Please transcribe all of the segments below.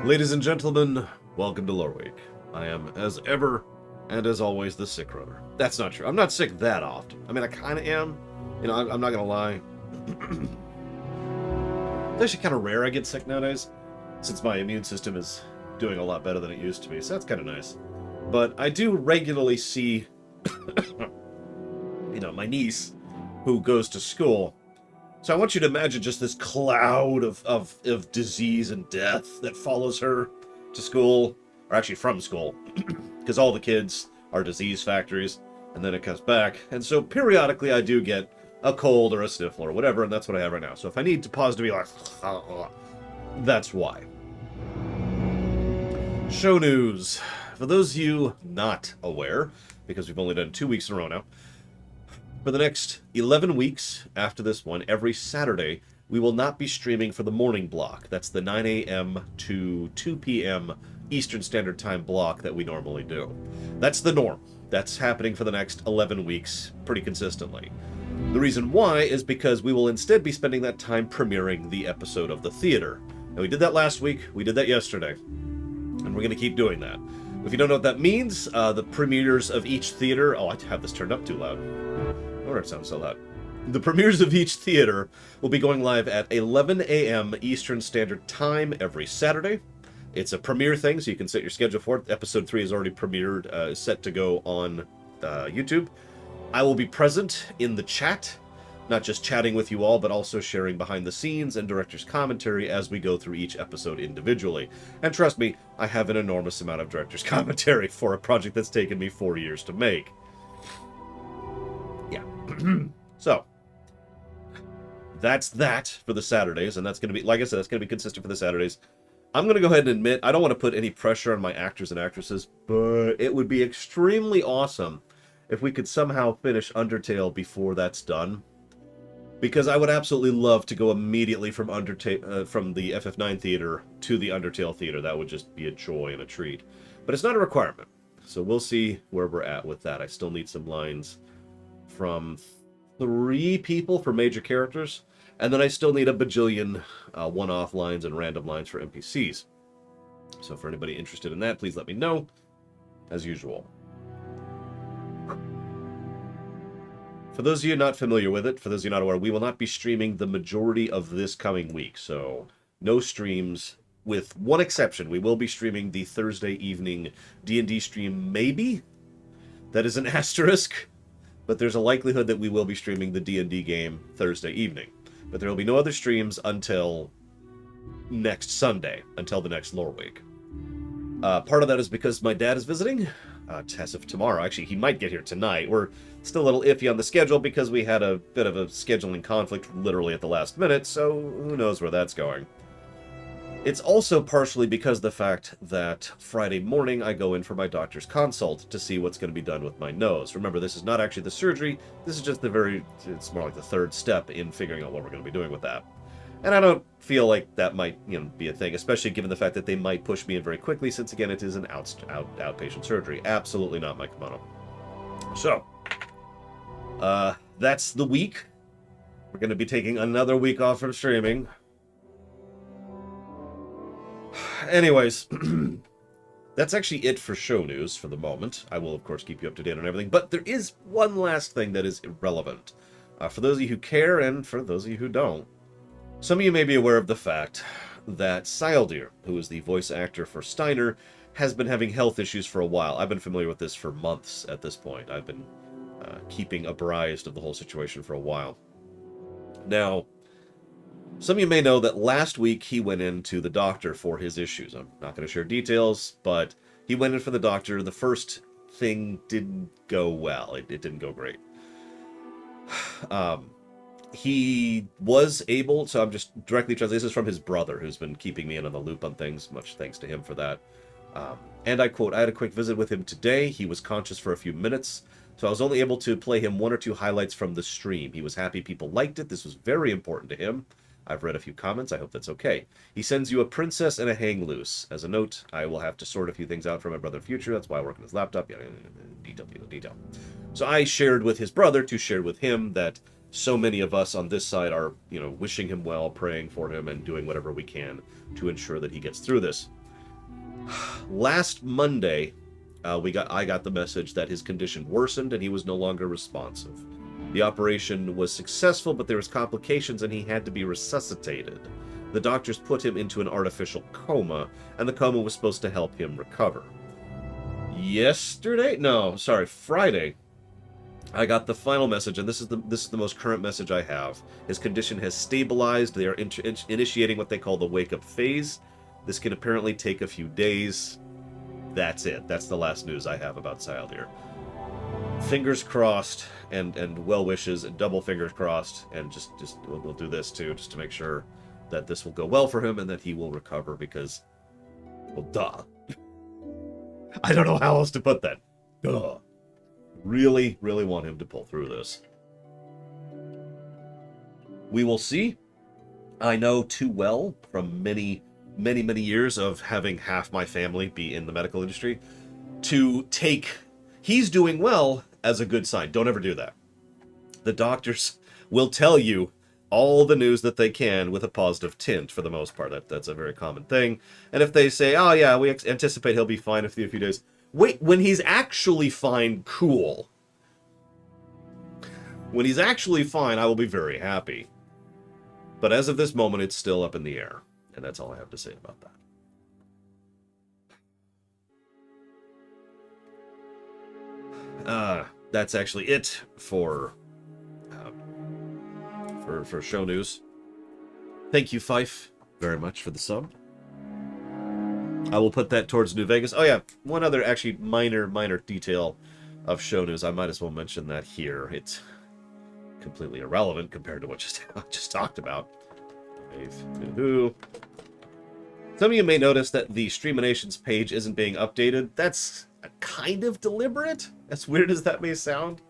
Ladies and gentlemen, welcome to Loreweek. I am, as ever, and as always, the sick runner. That's not true. I'm not sick that often. I mean, I kind of am. You know, I'm not going to lie. It's actually kind of rare I get sick nowadays, since my immune system is doing a lot better than it used to be, so that's kind of nice. But I do regularly see, my niece, who goes to school. So I want you to imagine just this cloud of disease and death that follows her to school, or actually from school, because all the kids are disease factories, and then it comes back. And so periodically I do get a cold or a sniffle or whatever, and that's what I have right now. So if I need to pause to be like, that's why. Show news. For those of you not aware, because we've only done 2 weeks in a row now, for the next 11 weeks after this one, every Saturday, we will not be streaming for the morning block. That's the 9 a.m. to 2 p.m. Eastern Standard Time block that we normally do. That's the norm. That's happening for the next 11 weeks pretty consistently. The reason why is because we will instead be spending that time premiering the episode of the theater. And we did that last week, we did that yesterday, and we're going to keep doing that. If you don't know what that means, the premieres of each theater... Oh, I have this turned up too loud. I wonder if it sounds so loud. The premieres of each theater will be going live at 11 a.m. Eastern Standard Time every Saturday. It's a premiere thing, so you can set your schedule for it. Episode 3 is already premiered, set to go on YouTube. I will be present in the chat, not just chatting with you all, but also sharing behind the scenes and director's commentary as we go through each episode individually. And trust me, I have an enormous amount of director's commentary for a project that's taken me 4 years to make. Yeah. So, that's that for the Saturdays, and that's going to be, like I said, that's going to be consistent for the Saturdays. I'm going to go ahead and admit, I don't want to put any pressure on my actors and actresses, but it would be extremely awesome if we could somehow finish Undertale before that's done. Because I would absolutely love to go immediately from the FF9 theater to the Undertale theater. That would just be a joy and a treat. But it's not a requirement, so we'll see where we're at with that. I still need some lines from 3 people for major characters, and then I still need a bajillion one-off lines and random lines for NPCs. So for anybody interested in that, please let me know, as usual. For those of you not familiar with it, for those of you not aware, we will not be streaming the majority of this coming week, so no streams, with one exception. We will be streaming the Thursday evening D&D stream, maybe? That is an asterisk. But there's a likelihood that we will be streaming the D&D game Thursday evening. But there will be no other streams until next Sunday, until the next Loreweek. Part of that is because my dad is visiting, as of tomorrow. Actually, he might get here tonight. We're still a little iffy on the schedule because we had a bit of a scheduling conflict literally at the last minute, so who knows where that's going. It's also partially because of the fact that Friday morning I go in for my doctor's consult to see what's going to be done with my nose. Remember, this is not actually the surgery, this is just it's more like the third step in figuring out what we're going to be doing with that. And I don't feel like that might, be a thing, especially given the fact that they might push me in very quickly, since again it is an outpatient surgery. Absolutely not my kimono. So, that's the week. We're going to be taking another week off from streaming. Anyways, that's actually it for show news for the moment. I will, of course, keep you up to date on everything, but there is one last thing that is irrelevant. For those of you who care, and for those of you who don't, some of you may be aware of the fact that Syledir, who is the voice actor for Steiner, has been having health issues for a while. I've been familiar with this for months at this point. I've been keeping apprised of the whole situation for a while. Now, some of you may know that last week he went into the doctor for his issues. I'm not going to share details, but he went in for the doctor. The first thing didn't go well. It didn't go great. He was able, so I'm just directly translating, this is from his brother, who's been keeping me in on the loop on things. Much thanks to him for that. And I quote, I had a quick visit with him today. He was conscious for a few minutes, so I was only able to play him 1 or 2 highlights from the stream. He was happy people liked it. This was very important to him. I've read a few comments. I hope that's okay. He sends you a princess and a hang loose. As a note, I will have to sort a few things out for my brother in future. That's why I work on his laptop. Yeah, detail. So I shared with his brother to share with him that so many of us on this side are, wishing him well, praying for him, and doing whatever we can to ensure that he gets through this. Last Monday, I got the message that his condition worsened and he was no longer responsive. The operation was successful, but there was complications and he had to be resuscitated. The doctors put him into an artificial coma, and the coma was supposed to help him recover. Friday, I got the final message, and this is the most current message I have. His condition has stabilized. They are initiating what they call the wake-up phase. This can apparently take a few days. That's it. That's the last news I have about Syledir. Fingers crossed, and well wishes, and double fingers crossed, and just we'll do this too, just to make sure that this will go well for him and that he will recover, because, well, duh. I don't know how else to put that. Duh. Really, really want him to pull through this. We will see. I know too well from many years of having half my family be in the medical industry to take he's doing well as a good sign. Don't ever do that. The doctors will tell you all the news that they can with a positive tint for the most part. That's a very common thing. And if they say, oh yeah, we anticipate he'll be fine in a few days. Wait, when he's actually fine, cool. When he's actually fine, I will be very happy. But as of this moment, it's still up in the air. And that's all I have to say about that. That's actually it for show news. Thank you, Fife, very much for the sub. I will put that towards New Vegas. Oh yeah, one other actually minor detail of show news. I might as well mention that here. It's completely irrelevant compared to what just talked about. Some of you may notice that the Streaminations page isn't being updated. That's kind of deliberate, as weird as that may sound.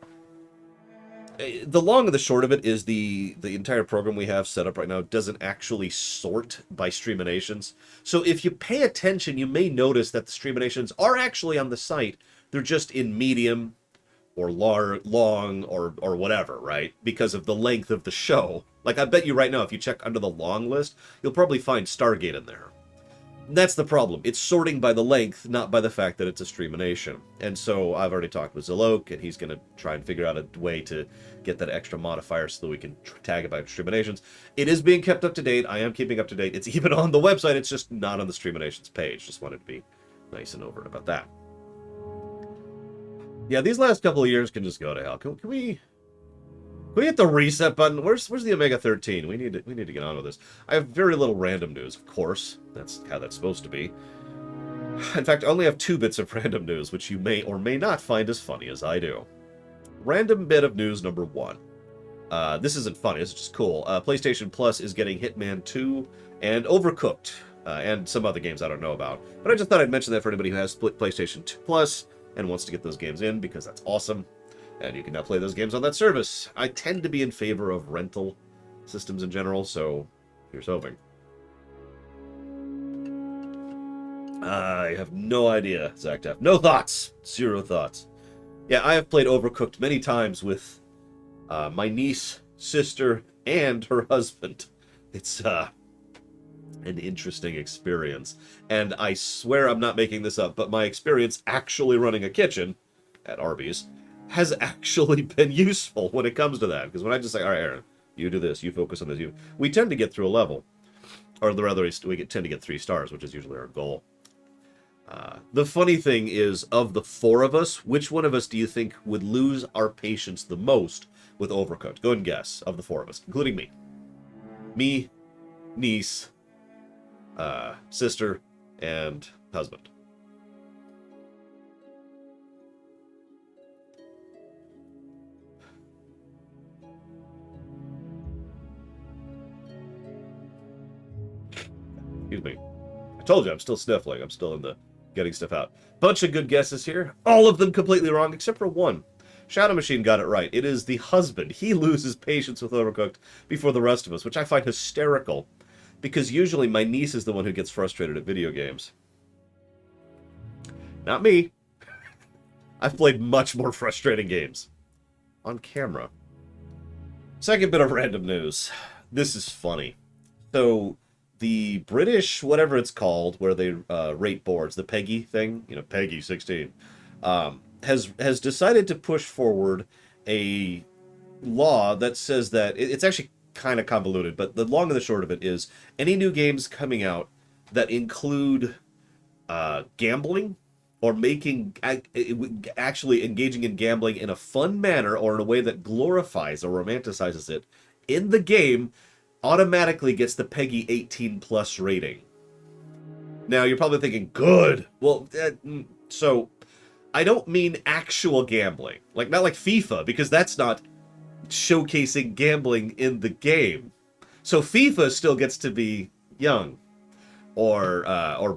The long and the short of it is the entire program we have set up right now doesn't actually sort by Streaminations. So if you pay attention, you may notice that the Streaminations are actually on the site. They're just in medium or long or whatever, right? Because of the length of the show. Like, I bet you right now, if you check under the long list, you'll probably find Stargate in there. That's the problem. It's sorting by the length, not by the fact that it's a Streamination. And so I've already talked with Zilok, and he's going to try and figure out a way to get that extra modifier so that we can tag it by Streaminations. It is being kept up to date. I am keeping up to date. It's even on the website. It's just not on the Streaminations page. Just wanted to be nice and overt about that. Yeah, these last couple of years can just go to hell. Can we hit the reset button? Where's the Omega 13? We need to get on with this. I have very little random news, of course. That's how that's supposed to be. In fact, I only have 2 bits of random news, which you may or may not find as funny as I do. Random bit of news number 1. This isn't funny, it's just cool. PlayStation Plus is getting Hitman 2 and Overcooked, and some other games I don't know about. But I just thought I'd mention that for anybody who has PlayStation 2 Plus and wants to get those games in, because that's awesome. And you can now play those games on that service. I tend to be in favor of rental systems in general, so here's hoping. I have no idea, Zactaf. No thoughts! 0 thoughts. Yeah, I have played Overcooked many times with my niece, sister, and her husband. It's an interesting experience. And I swear I'm not making this up, but my experience actually running a kitchen at Arby's has actually been useful when it comes to that. Because when I just say, all right, Aaron, you do this, you focus on this, we tend to get through a level. Or rather, we tend to get 3 stars, which is usually our goal. The funny thing is, of the 4 of us, which one of us do you think would lose our patience the most with Overcooked? Go ahead and guess, of the 4 of us, including me. Me, niece, sister, and husband. Excuse me. I told you, I'm still sniffling. I'm still in the getting stuff out. Bunch of good guesses here. All of them completely wrong, except for one. Shadow Machine got it right. It is the husband. He loses patience with Overcooked before the rest of us, which I find hysterical. Because usually my niece is the one who gets frustrated at video games. Not me. I've played much more frustrating games. On camera. Second bit of random news. This is funny. So, the British, whatever it's called, where they rate boards, the PEGI thing, you know, PEGI 16, has decided to push forward a law that says that it's actually kind of convoluted, but the long and the short of it is any new games coming out that include gambling or actually engaging in gambling in a fun manner or in a way that glorifies or romanticizes it in the game automatically gets the PEGI 18 plus rating. Now you're probably thinking, good. Well, so I don't mean actual gambling, like not like FIFA, because that's not showcasing gambling in the game. So FIFA still gets to be young, or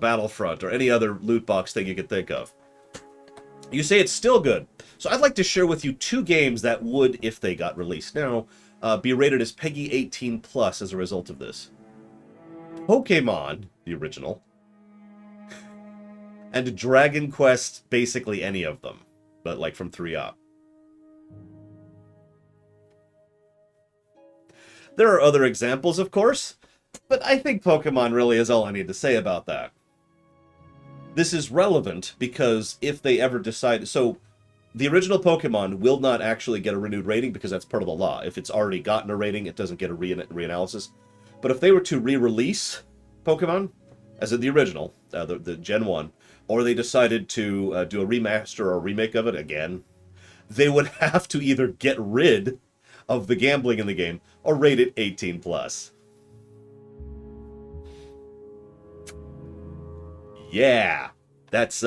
Battlefront, or any other loot box thing you could think of. You say it's still good. So I'd like to share with you 2 games that would, if they got released now, be rated as PEGI 18 plus as a result of this. Pokemon, the original, and Dragon Quest, basically any of them, but like from 3 up. There are other examples, of course, but I think Pokemon really is all I need to say about that. This is relevant because if they ever decide... So, the original Pokemon will not actually get a renewed rating because that's part of the law. If it's already gotten a rating, it doesn't get a reanalysis. But if they were to re-release Pokemon, as in the original, the Gen 1, or they decided to do a remaster or a remake of it again, they would have to either get rid of the gambling in the game or rate it 18 plus. Yeah, that's,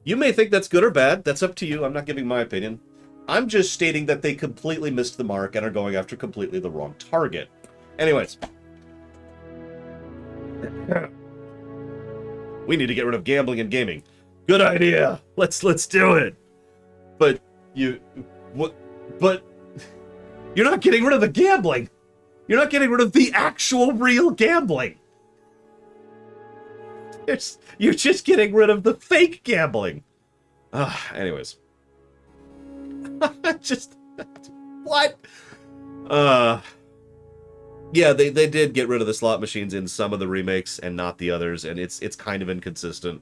you may think that's good or bad. That's up to you. I'm not giving my opinion. I'm just stating that they completely missed the mark and are going after completely the wrong target. Anyways. We need to get rid of gambling and gaming. Good idea. Let's do it. But you're not getting rid of the gambling. You're not getting rid of the actual real gambling. You're just getting rid of the fake gambling. Anyways. What? Yeah, they did get rid of the slot machines in some of the remakes and not the others, and it's kind of inconsistent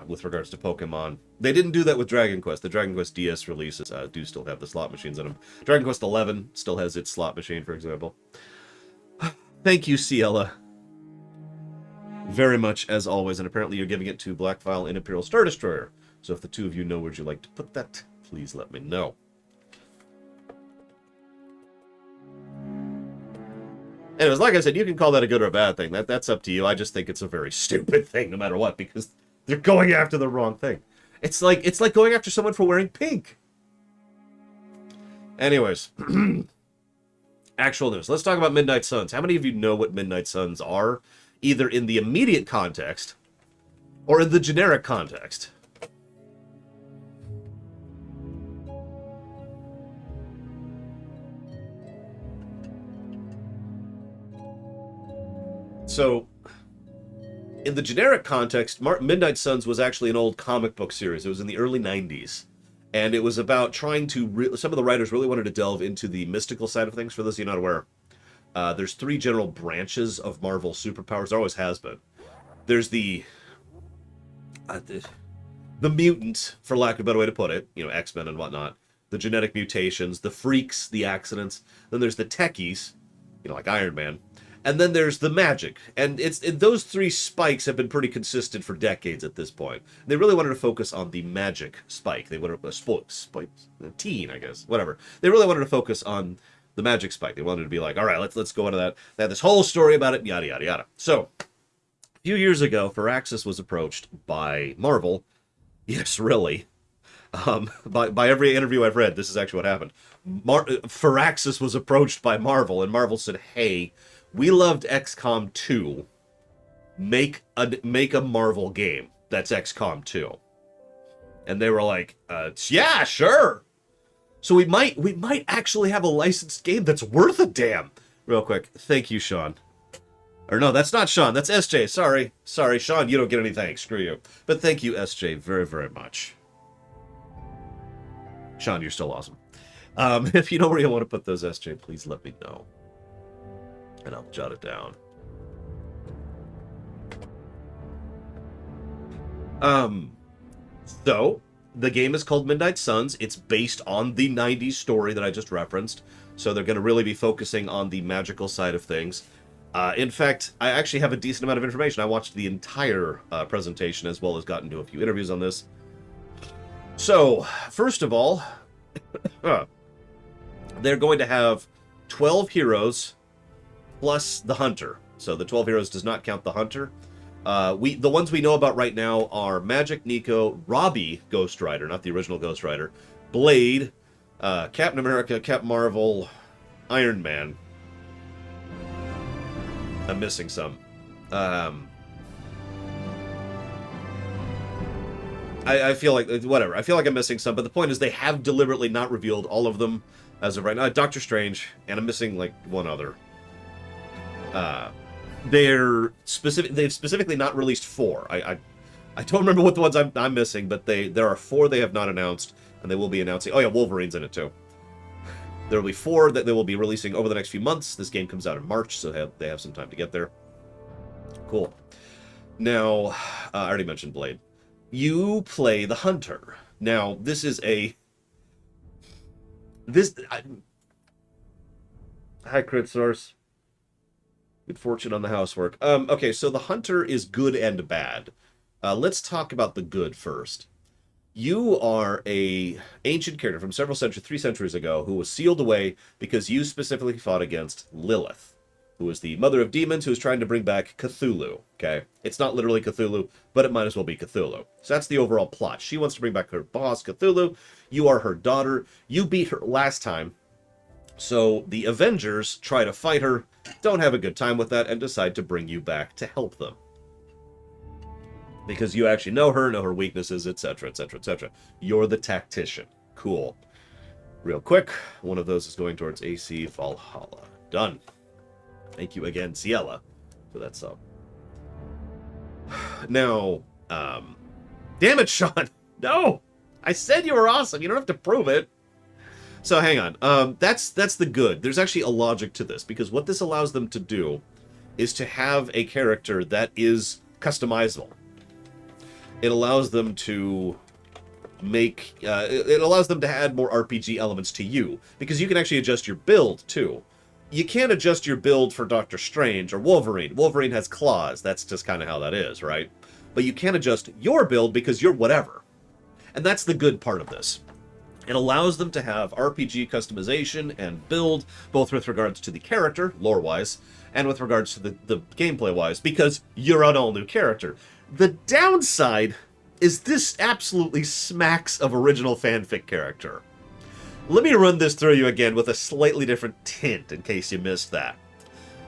with regards to Pokemon. They didn't do that with Dragon Quest. The Dragon Quest DS releases do still have the slot machines in them. Dragon Quest 11 still has its slot machine, for example. Thank you, Ciela. Very much, as always, and apparently you're giving it to Blackfile and Imperial Star Destroyer. So if the two of you know where you'd like to put that, please let me know. Anyways, like I said, you can call that a good or a bad thing. That's up to you. I just think it's a very stupid thing, no matter what, because they're going after the wrong thing. It's like going after someone for wearing pink. Anyways, actual news. Let's talk about Midnight Suns. How many of you know what Midnight Suns are, either in the immediate context or in the generic context? So, in the generic context, Midnight Suns was actually an old comic book series. It was in the early 90s. And it was about trying to... some of the writers really wanted to delve into the mystical side of things. For those of you not aware, there's 3 general branches of Marvel superpowers. There always has been. There's the mutant, for lack of a better way to put it. You know, X-Men and whatnot. The genetic mutations, the freaks, the accidents. Then there's the techies, you know, like Iron Man. And then there's the magic. And those 3 spikes have been pretty consistent for decades at this point. They really wanted to focus on the magic spike. They wanted teen, I guess, whatever. They really wanted to focus on the magic spike. They wanted to be like, all right, let's go into that. They had this whole story about it, yada, yada, yada. So, a few years ago, Firaxis was approached by Marvel. Yes, really. By every interview I've read, this is actually what happened. Firaxis was approached by Marvel, and Marvel said, hey, we loved XCOM 2. Make a Marvel game that's XCOM 2. And they were like, yeah, sure. So we might actually have a licensed game that's worth a damn. Real quick, thank you, Sean. Or no, that's not Sean, that's SJ. Sorry, Sean, you don't get any thanks. Screw you. But thank you, SJ, very, very much. Sean, you're still awesome. If you know where you want to put those, SJ, please let me know. And I'll jot it down. Um, so, the game is called Midnight Suns. It's based on the 90s story that I just referenced. So they're going to really be focusing on the magical side of things. In fact, I actually have a decent amount of information. I watched the entire presentation as well as got into a few interviews on this. So, first of all, they're going to have 12 heroes plus the Hunter. So the 12 heroes does not count the Hunter. The ones we know about right now are Magic, Nico, Robbie, Ghost Rider, not the original Ghost Rider, Blade, Captain America, Captain Marvel, Iron Man. I'm missing some. I feel like, whatever, I feel like I'm missing some, but the point is they have deliberately not revealed all of them as of right now. Doctor Strange, and I'm missing, like, one other. They've specifically not released 4. I don't remember what the ones I'm missing, but there are 4 they have not announced, and they will be announcing. Oh yeah, Wolverine's in it too. There will be 4 that they will be releasing over the next few months. This game comes out in March, so they have some time to get there. Cool. Now, I already mentioned Blade. You play the Hunter. Now, this is a... Hi, Crit Source. Good fortune on the housework. Okay, so the Hunter is good and bad. Let's talk about the good first. You are a ancient character from 3 centuries ago who was sealed away because you specifically fought against Lilith, who is the mother of demons who is trying to bring back Cthulhu, okay? It's not literally Cthulhu, but it might as well be Cthulhu. So that's the overall plot. She wants to bring back her boss, Cthulhu. You are her daughter. You beat her last time. So the Avengers try to fight her, don't have a good time with that, and decide to bring you back to help them. Because you actually know her weaknesses, etc., etc., etc. You're the tactician. Cool. Real quick, one of those is going towards AC Valhalla. Done. Thank you again, Ciela, for that sub. Now, damn it, Sean! No! I said you were awesome. You don't have to prove it. So hang on. That's the good. There's actually a logic to this, because what this allows them to do is to have a character that is customizable. It allows them to make... it allows them to add more RPG elements to you, because you can actually adjust your build, too. You can't adjust your build for Doctor Strange or Wolverine. Wolverine has claws. That's just kind of how that is, right? But you can adjust your build because you're whatever. And that's the good part of this. It allows them to have RPG customization and build, both with regards to the character, lore-wise, and with regards to the gameplay-wise, because you're an all-new character. The downside is this absolutely smacks of original fanfic character. Let me run this through you again with a slightly different tint, in case you missed that.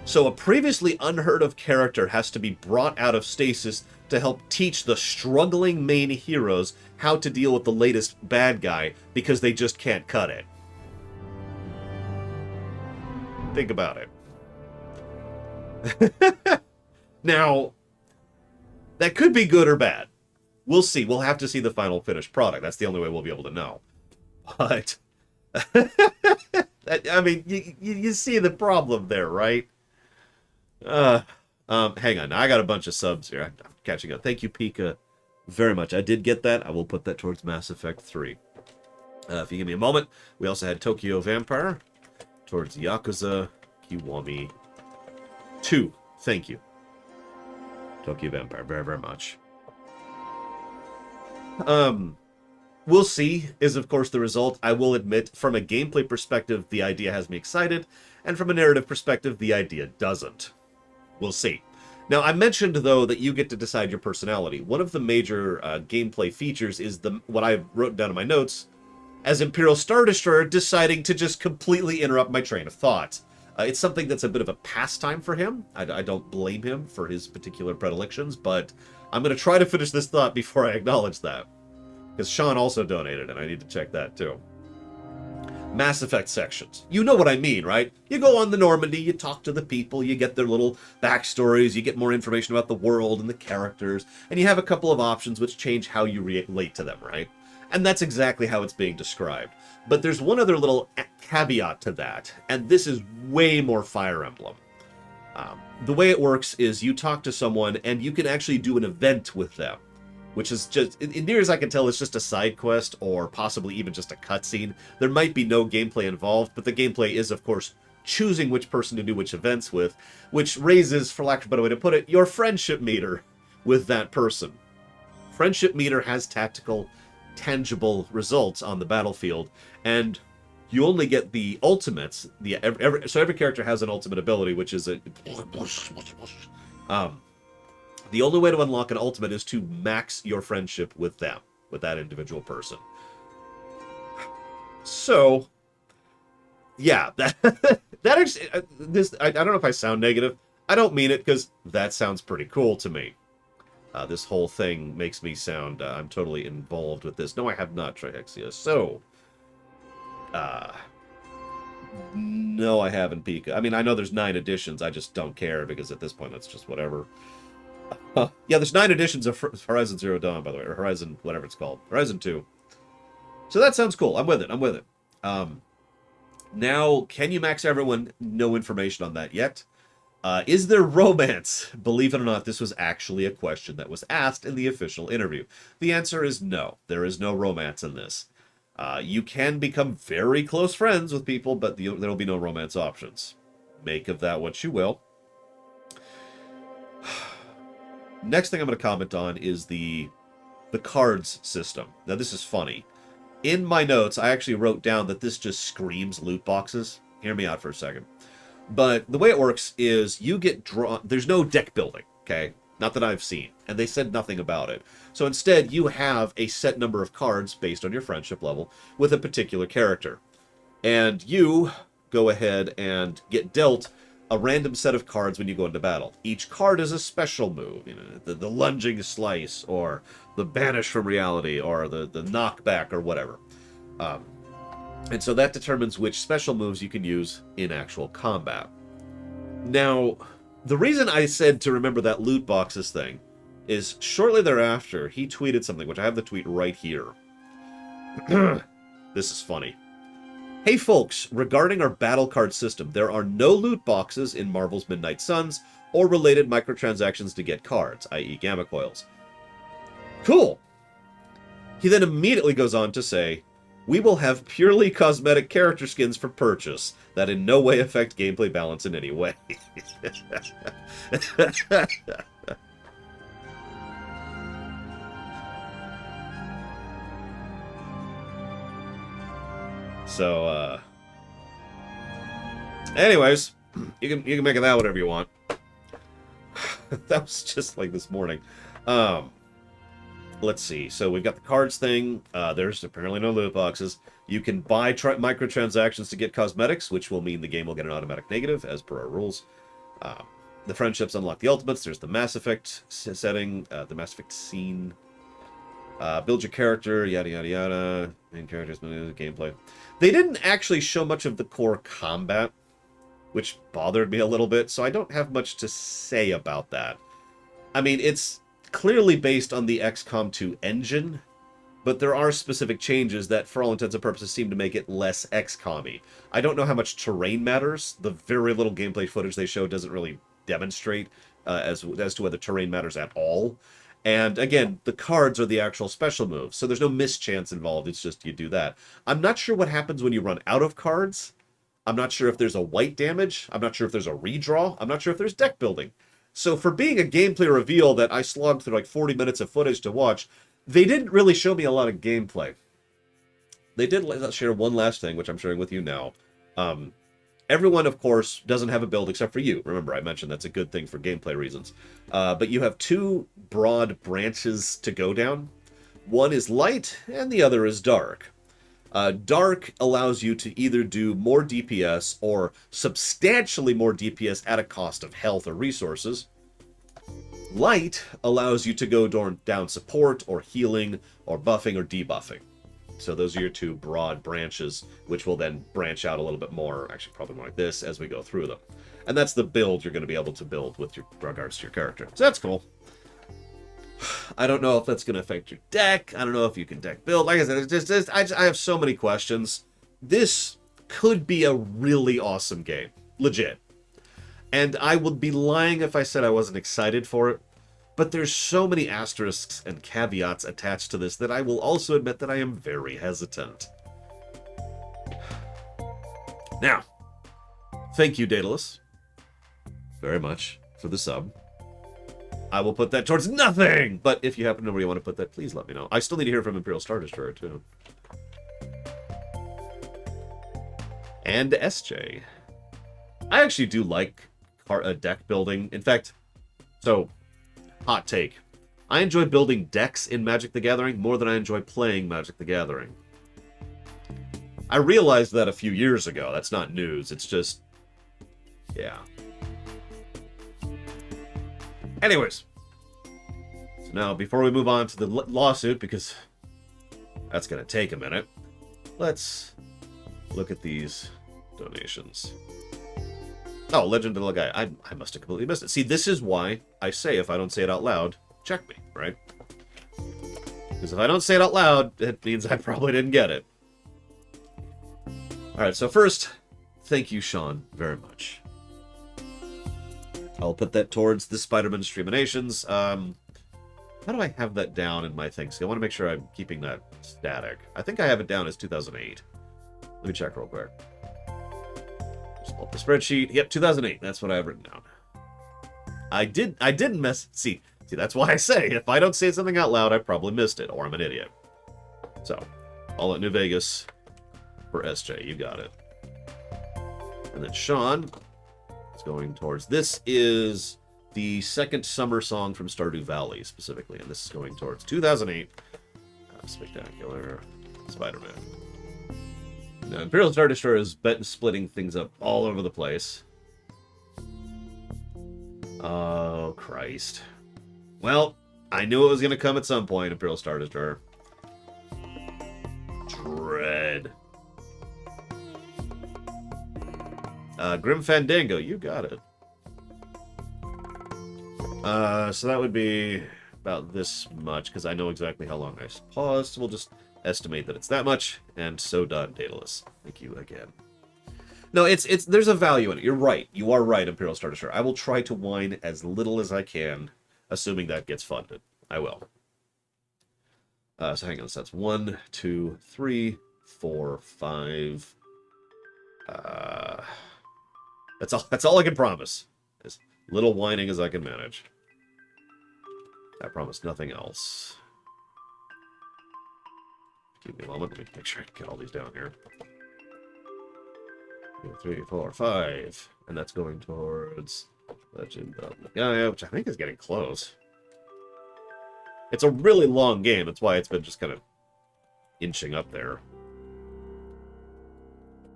So a previously unheard of character has to be brought out of stasis to help teach the struggling main heroes how to deal with the latest bad guy, because they just can't cut it. Think about it. Now, that could be good or bad. We'll see. We'll have to see the final finished product. That's the only way we'll be able to know. But... I mean, you see the problem there, right? Hang on. I got a bunch of subs here. I'm catching up. Thank you, Pika, very much. I did get that. I will put that towards Mass Effect 3. If you give me a moment. We also had Tokyo Vampire towards Yakuza Kiwami 2. Thank you. Tokyo Vampire, very, very much. We'll see is, of course, the result. I will admit, from a gameplay perspective, the idea has me excited, and from a narrative perspective, the idea doesn't. We'll see. Now, I mentioned, though, that you get to decide your personality. One of the major gameplay features is what I wrote down in my notes as Imperial Star Destroyer deciding to just completely interrupt my train of thought. It's something that's a bit of a pastime for him. I don't blame him for his particular predilections, but I'm going to try to finish this thought before I acknowledge that. Because Sean also donated, and I need to check that too. Mass Effect sections. You know what I mean, right? You go on the Normandy, you talk to the people, you get their little backstories, you get more information about the world and the characters, and you have a couple of options which change how you relate to them, right? And that's exactly how it's being described. But there's one other little caveat to that, and this is way more Fire Emblem. The way it works is you talk to someone, and you can actually do an event with them. which is just, in near as I can tell, it's just a side quest or possibly even just a cutscene. There might be no gameplay involved, but the gameplay is, of course, choosing which person to do which events with, which raises, for lack of a better way to put it, your friendship meter with that person. Friendship meter has tactical, tangible results on the battlefield, and you only get the ultimates. So every character has an ultimate ability, which is a... the only way to unlock an ultimate is to max your friendship with them, with that individual person. So, yeah, I don't know if I sound negative. I don't mean it, because that sounds pretty cool to me. This whole thing makes me sound I'm totally involved with this. No, I have not, Trihexia. So, no, I haven't, Pika. I mean, I know there's 9 editions. I just don't care, because at this point, it's just whatever. Yeah, there's 9 editions of Horizon Zero Dawn, by the way, or Horizon, whatever it's called. Horizon 2. So that sounds cool. I'm with it. Now, can you max everyone? No information on that yet. Is there romance? Believe it or not, this was actually a question that was asked in the official interview. The answer is no. There is no romance in this. You can become very close friends with people, but there will be no romance options. Make of that what you will. Next thing I'm going to comment on is the cards system. Now, this is funny. In my notes, I actually wrote down that this just screams loot boxes. Hear me out for a second. But the way it works is you get drawn... There's no deck building, okay? Not that I've seen. And they said nothing about it. So instead, you have a set number of cards based on your friendship level with a particular character. And you go ahead and get dealt a random set of cards when you go into battle. Each card is a special move. You know, the lunging slice, or the banish from reality, or the knockback, or whatever. And so that determines which special moves you can use in actual combat. Now, the reason I said to remember that loot boxes thing is shortly thereafter, he tweeted something, which I have the tweet right here. This is funny. Hey folks, regarding our battle card system, there are no loot boxes in Marvel's Midnight Suns or related microtransactions to get cards, i.e. gamma coils. Cool! He then immediately goes on to say, we will have purely cosmetic character skins for purchase that in no way affect gameplay balance in any way. So, anyways, you can make of that whatever you want. That was just like this morning. Let's see. So we've got the cards thing. There's apparently no loot boxes. You can buy microtransactions to get cosmetics, which will mean the game will get an automatic negative, as per our rules. The friendships unlock the ultimates. There's the Mass Effect setting, the Mass Effect scene. Build your character, yada yada yada. Main characters, gameplay. They didn't actually show much of the core combat, which bothered me a little bit, so I don't have much to say about that. I mean, it's clearly based on the XCOM 2 engine, but there are specific changes that, for all intents and purposes, seem to make it less XCOM-y. I don't know how much terrain matters. The very little gameplay footage they show doesn't really demonstrate as to whether terrain matters at all. And again, the cards are the actual special moves, so there's no mischance involved. It's just you do that. I'm not sure what happens when you run out of cards. I'm not sure if there's a white damage. I'm not sure if there's a redraw. I'm not sure if there's deck building. So for being a gameplay reveal that I slogged through like 40 minutes of footage to watch, they didn't really show me a lot of gameplay. They did share one last thing, which I'm sharing with you now. Everyone, of course, doesn't have a build except for you. Remember, I mentioned that's a good thing for gameplay reasons. But you have two broad branches to go down. One is light, and the other is dark. Dark allows you to either do more DPS or substantially more DPS at a cost of health or resources. Light allows you to go down support or healing or buffing or debuffing. So those are your two broad branches, which will then branch out a little bit more, actually probably more like this, as we go through them. And that's the build you're going to be able to build with regards to your character. So that's cool. I don't know if that's going to affect your deck. I don't know if you can deck build. Like I said, I have so many questions. This could be a really awesome game. Legit. And I would be lying if I said I wasn't excited for it. But there's so many asterisks and caveats attached to this that I will also admit that I am very hesitant. Now, thank you, Daedalus, very much for the sub. I will put that towards nothing! But if you happen to know where you want to put that, please let me know. I still need to hear from Imperial Star Destroyer, too. And SJ. I actually do like deck building. In fact, so, hot take. I enjoy building decks in Magic the Gathering more than I enjoy playing Magic the Gathering. I realized that a few years ago. That's not news. It's just... yeah. Anyways. So now, before we move on to the lawsuit, because that's going to take a minute, let's look at these donations. Oh, Legend of the Guy. I must have completely missed it. See, this is why I say, if I don't say it out loud, check me, right? Because if I don't say it out loud, it means I probably didn't get it. Alright, so first, thank you, Sean, very much. I'll put that towards the Spider-Man Streaminations. How do I have that down in my things? I want to make sure I'm keeping that static. I think I have it down as 2008. Let me check real quick. Just pull up the spreadsheet. Yep, 2008. That's what I have written down. I didn't mess... See, that's why I say, if I don't say something out loud, I probably missed it, or I'm an idiot. So, all at New Vegas for SJ. You got it. And then Sean is going towards... This is the second summer song from Stardew Valley, specifically, and this is going towards 2008. Spectacular Spider-Man. Now, Imperial Star Destroyer is splitting things up all over the place. Oh, Christ. Well, I knew it was going to come at some point, Imperial Star Destroyer. Dread. Grim Fandango, you got it. So that would be about this much, because I know exactly how long I paused. So we'll just estimate that it's that much, and so done, Daedalus. Thank you again. No, there's a value in it. You're right. You are right, Imperial Star Destroyer. I will try to whine as little as I can, assuming that gets funded. I will. So hang on, so that's 1, 2, 3, 4, 5. That's all I can promise. As little whining as I can manage. I promise nothing else. Give me a moment. Let me make sure I can get all these down here. 2, 3, 4, 5. And that's going towards Legend of the Gaia, which I think is getting close. It's a really long game. That's why it's been just kind of inching up there.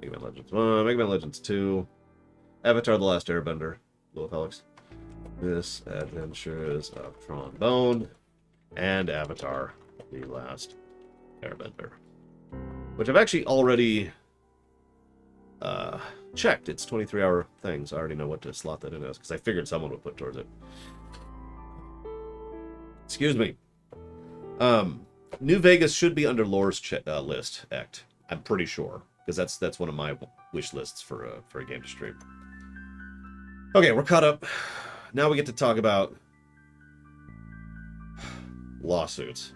Mega Man Legends 1, Mega Man Legends 2, Avatar: The Last Airbender, Little Felix. This Adventures of Trombone, and Avatar: The Last Airbender, which I've actually already checked. It's 23-hour things. I already know what to slot that in as, because I figured someone would put towards it. Excuse me. New Vegas should be under Lore's list, Act. I'm pretty sure, because that's one of my wish lists for a game to stream. Okay, we're caught up. Now we get to talk about lawsuits.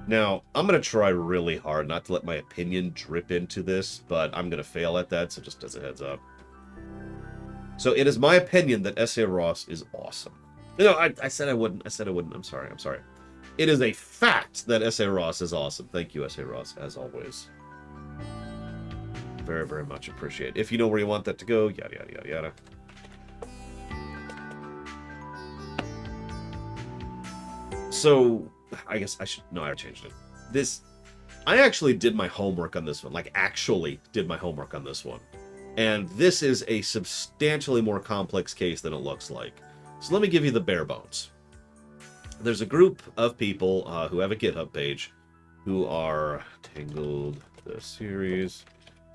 Now, I'm going to try really hard not to let my opinion drip into this, but I'm going to fail at that, so just as a heads up. So it is my opinion that S.A. Ross is awesome. No, I said I wouldn't. I said I wouldn't. I'm sorry. It is a fact that S.A. Ross is awesome. Thank you, S.A. Ross, as always. Very, very much appreciate. If you know where you want that to go, yada, yada, yada, yada. So, I guess I should... No, I changed it. I actually did my homework on this one. Like, actually did my homework on this one. And this is a substantially more complex case than it looks like. So let me give you the bare bones. There's a group of people who have a GitHub page who are Tangled the series,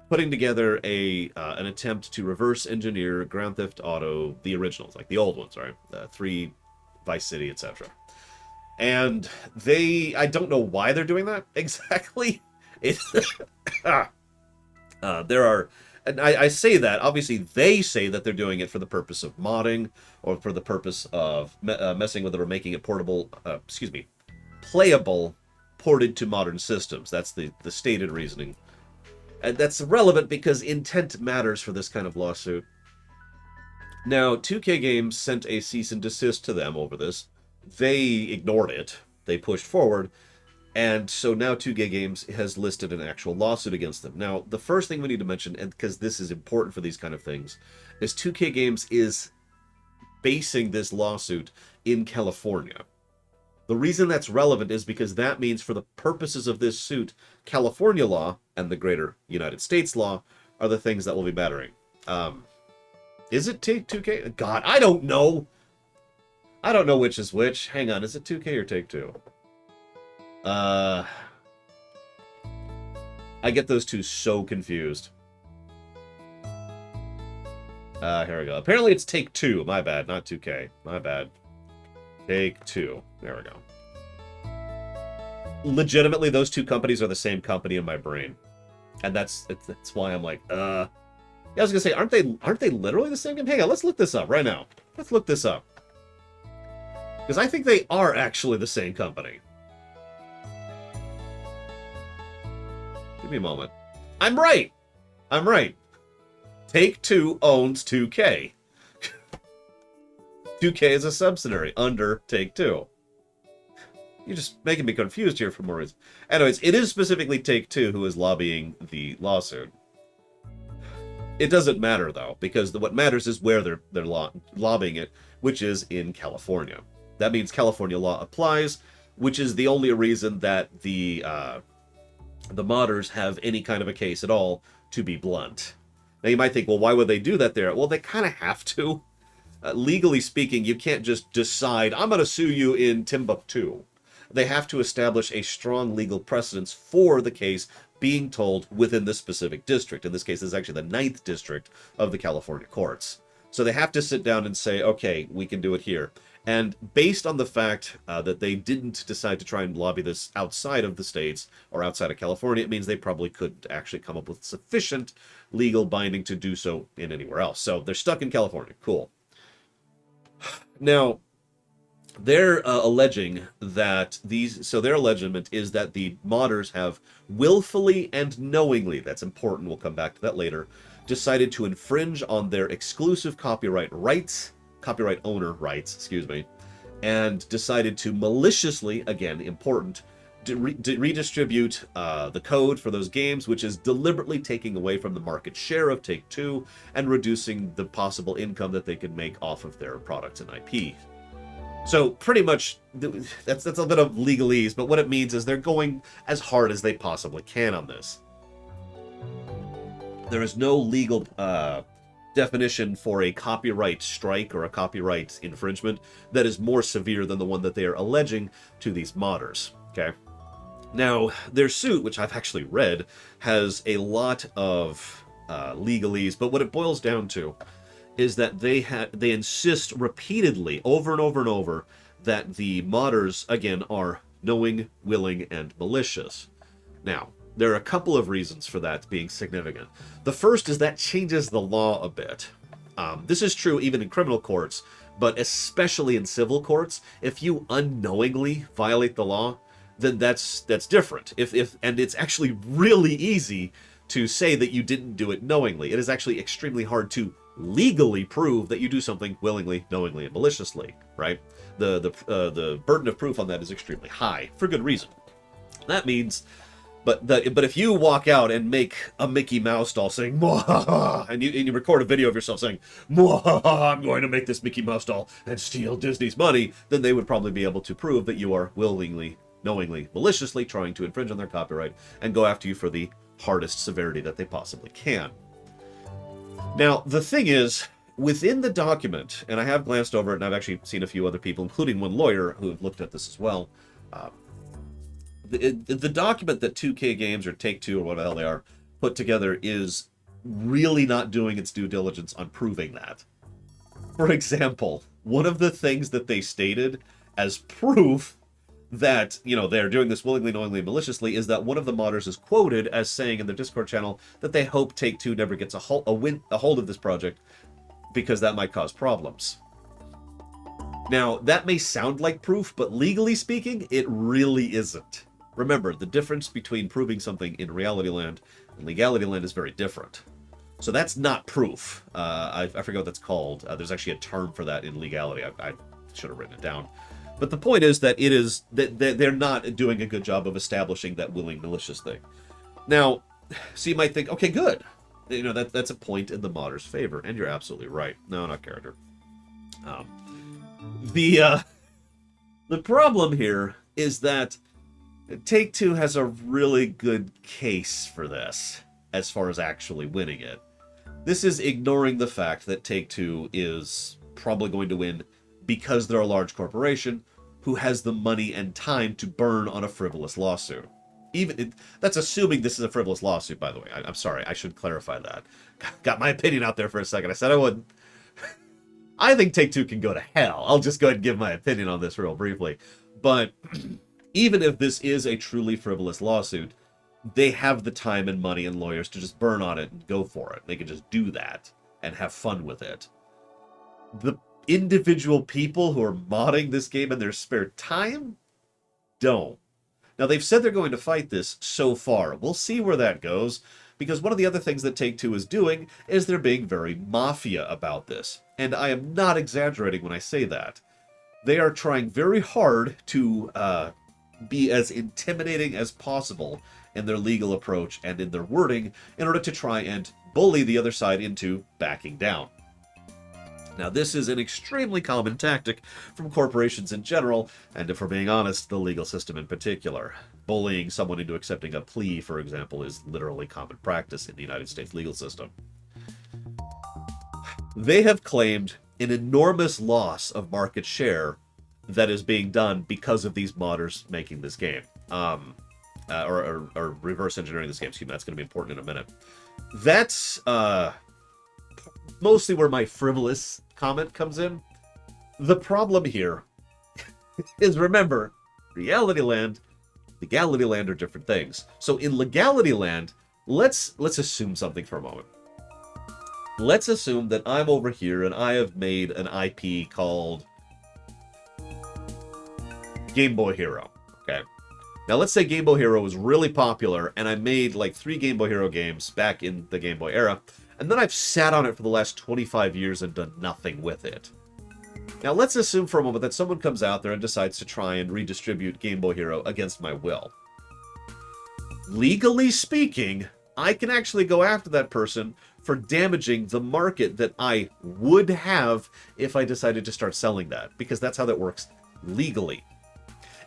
putting together an attempt to reverse engineer Grand Theft Auto, the originals, like the old ones, right? 3, Vice City, etc. And I don't know why they're doing that exactly. There are And I say that, obviously they say that they're doing it for the purpose of modding, or for the purpose of messing with it or making it portable, playable, ported to modern systems. That's the stated reasoning. And that's relevant because intent matters for this kind of lawsuit. Now, 2K Games sent a cease and desist to them over this. They ignored it. They pushed forward. And so now 2K Games has listed an actual lawsuit against them. Now, the first thing we need to mention, and because this is important for these kind of things, is 2K Games is basing this lawsuit in California. The reason that's relevant is because that means for the purposes of this suit, California law and the greater United States law are the things that will be mattering. Is it 2K? God, I don't know. I don't know which is which. Hang on, is it 2K or Take-Two? I get those two so confused. Here we go. Apparently it's Take-Two. My bad, not 2K. My bad. Take-Two. There we go. Legitimately, those two companies are the same company in my brain. And that's why I'm like, Yeah, I was gonna say, aren't they literally the same game? Hang on, let's look this up right now. Let's look this up. Because I think they are actually the same company. Give me a moment. I'm right. I'm right. Take-Two owns 2K. 2K is a subsidiary under Take-Two. You're just making me confused here for more reasons. Anyways, it is specifically Take-Two who is lobbying the lawsuit. It doesn't matter, though, because what matters is where they're lobbying it, which is in California. That means California law applies, which is the only reason that the modders have any kind of a case at all, to be blunt. Now, you might think, well, why would they do that there? Well, they kind of have to. Legally speaking, you can't just decide, I'm going to sue you in Timbuktu. They have to establish a strong legal precedence for the case being told within the specific district. In this case, it's actually the 9th district of the California courts. So they have to sit down and say, okay, we can do it here. And based on the fact that they didn't decide to try and lobby this outside of the states or outside of California, it means they probably couldn't actually come up with sufficient legal binding to do so in anywhere else. So they're stuck in California. Cool. Now, they're alleging that their allegement is that the modders have willfully and knowingly, that's important, we'll come back to that later, decided to infringe on their exclusive copyright owner rights, and decided to maliciously, again, important, redistribute the code for those games, which is deliberately taking away from the market share of Take-Two and reducing the possible income that they could make off of their products and IP. So pretty much, that's a bit of legalese, but what it means is they're going as hard as they possibly can on this. There is no legal definition for a copyright strike or a copyright infringement that is more severe than the one that they are alleging to these modders. Okay. Now, their suit, which I've actually read, has a lot of legalese, but what it boils down to is that they insist repeatedly, over and over and over, that the modders, again, are knowing, willing, and malicious. Now, there are a couple of reasons for that being significant. The first is that changes the law a bit. This is true even in criminal courts, but especially in civil courts. If you unknowingly violate the law, then that's different. And it's actually really easy to say that you didn't do it knowingly. It is actually extremely hard to legally prove that you do something willingly, knowingly, and maliciously, right? The burden of proof on that is extremely high, for good reason. That means, but if you walk out and make a Mickey Mouse doll saying, "Mwahaha," and you record a video of yourself saying, "Mwahaha, I'm going to make this Mickey Mouse doll and steal Disney's money," then they would probably be able to prove that you are willingly, knowingly, maliciously trying to infringe on their copyright and go after you for the hardest severity that they possibly can. Now, the thing is, within the document, and I have glanced over it, and I've actually seen a few other people, including one lawyer, who have looked at this as well. The document that 2K Games or Take-Two or whatever the hell they are put together is really not doing its due diligence on proving that. For example, one of the things that they stated as proof that, they're doing this willingly, knowingly, maliciously is that one of the modders is quoted as saying in their Discord channel that they hope Take-Two never gets a hold of this project because that might cause problems. Now, that may sound like proof, but legally speaking, it really isn't. Remember, the difference between proving something in reality land and legality land is very different. So that's not proof. I forget what that's called. There's actually a term for that in legality. I should have written it down. But the point is that they're not doing a good job of establishing that willing, malicious thing. Now, so you might think, okay, good. That's a point in the modder's favor, and you're absolutely right. No, not character. The problem here is that Take-Two has a really good case for this, as far as actually winning it. This is ignoring the fact that Take-Two is probably going to win because they're a large corporation who has the money and time to burn on a frivolous lawsuit. That's assuming this is a frivolous lawsuit, by the way. I'm sorry, I should clarify that. Got my opinion out there for a second. I said I wouldn't. I think Take-Two can go to hell. I'll just go ahead and give my opinion on this real briefly. But even if this is a truly frivolous lawsuit, they have the time and money and lawyers to just burn on it and go for it. They can just do that and have fun with it. The individual people who are modding this game in their spare time don't. Now, they've said they're going to fight this so far. We'll see where that goes, because one of the other things that Take-Two is doing is they're being very mafia about this. And I am not exaggerating when I say that. They are trying very hard to be as intimidating as possible in their legal approach and in their wording in order to try and bully the other side into backing down. Now, this is an extremely common tactic from corporations in general, and if we're being honest, the legal system in particular. Bullying someone into accepting a plea, for example, is literally common practice in the United States legal system. They have claimed an enormous loss of market share that is being done because of these modders making this game. Or reverse engineering this game. Excuse me, that's going to be important in a minute. That's mostly where my frivolous comment comes in. The problem here is, remember, reality land, legality land are different things. So in legality land, let's assume something for a moment. Let's assume that I'm over here and I have made an IP called Game Boy Hero. Okay. Now let's say Game Boy Hero was really popular and I made like 3 Game Boy Hero games back in the Game Boy era, and then I've sat on it for the last 25 years and done nothing with it. Now let's assume for a moment that someone comes out there and decides to try and redistribute Game Boy Hero against my will. Legally speaking, I can actually go after that person for damaging the market that I would have if I decided to start selling that, because that's how that works legally.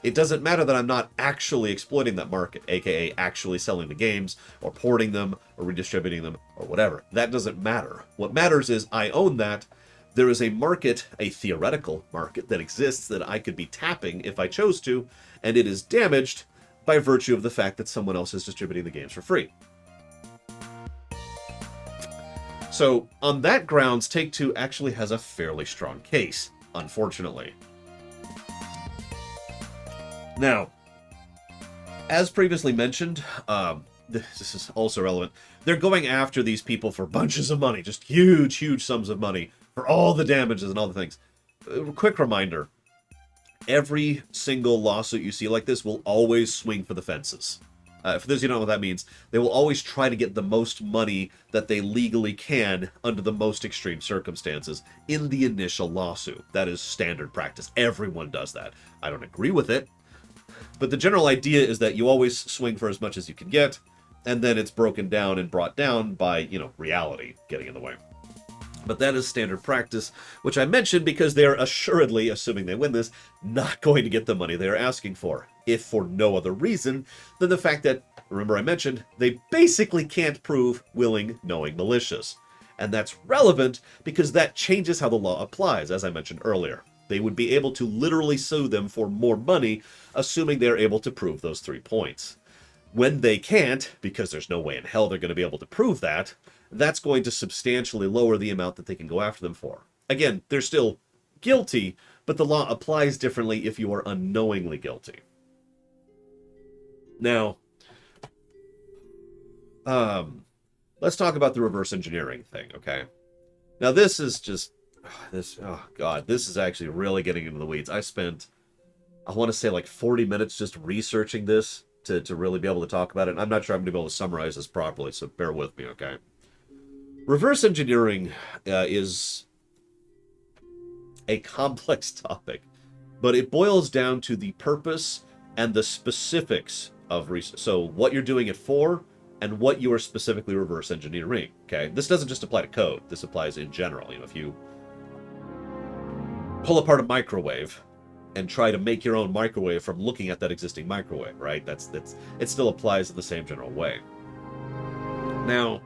It doesn't matter that I'm not actually exploiting that market, aka actually selling the games, or porting them, or redistributing them, or whatever. That doesn't matter. What matters is I own that. There is a market, a theoretical market, that exists that I could be tapping if I chose to, and it is damaged by virtue of the fact that someone else is distributing the games for free. So, on that grounds, Take-Two actually has a fairly strong case, unfortunately. Now, as previously mentioned, this is also relevant, they're going after these people for bunches of money, just huge, huge sums of money, for all the damages and all the things. Quick reminder, every single lawsuit you see like this will always swing for the fences. For those of you who don't know what that means, they will always try to get the most money that they legally can under the most extreme circumstances in the initial lawsuit. That is standard practice. Everyone does that. I don't agree with it, but the general idea is that you always swing for as much as you can get, and then it's broken down and brought down by, reality getting in the way. But that is standard practice, which I mentioned because they are assuredly, assuming they win this, not going to get the money they are asking for, if for no other reason than the fact that, remember I mentioned, they basically can't prove willing, knowing, malicious. And that's relevant because that changes how the law applies, as I mentioned earlier. They would be able to literally sue them for more money, assuming they're able to prove those 3 points. When they can't, because there's no way in hell they're going to be able to prove that, that's going to substantially lower the amount that they can go after them for. Again, they're still guilty, but the law applies differently if you are unknowingly guilty. Now, let's talk about the reverse engineering thing, okay? Now, this is just... oh, God, this is actually really getting into the weeds. I spent, I want to say, like 40 minutes just researching this to really be able to talk about it. And I'm not sure I'm going to be able to summarize this properly, so bear with me, okay? Reverse engineering is a complex topic, but it boils down to the purpose and the specifics of research. So what you're doing it for and what you are specifically reverse engineering, okay? This doesn't just apply to code. This applies in general. You know, if you pull apart a microwave and try to make your own microwave from looking at that existing microwave, right? That's it still applies in the same general way. Now,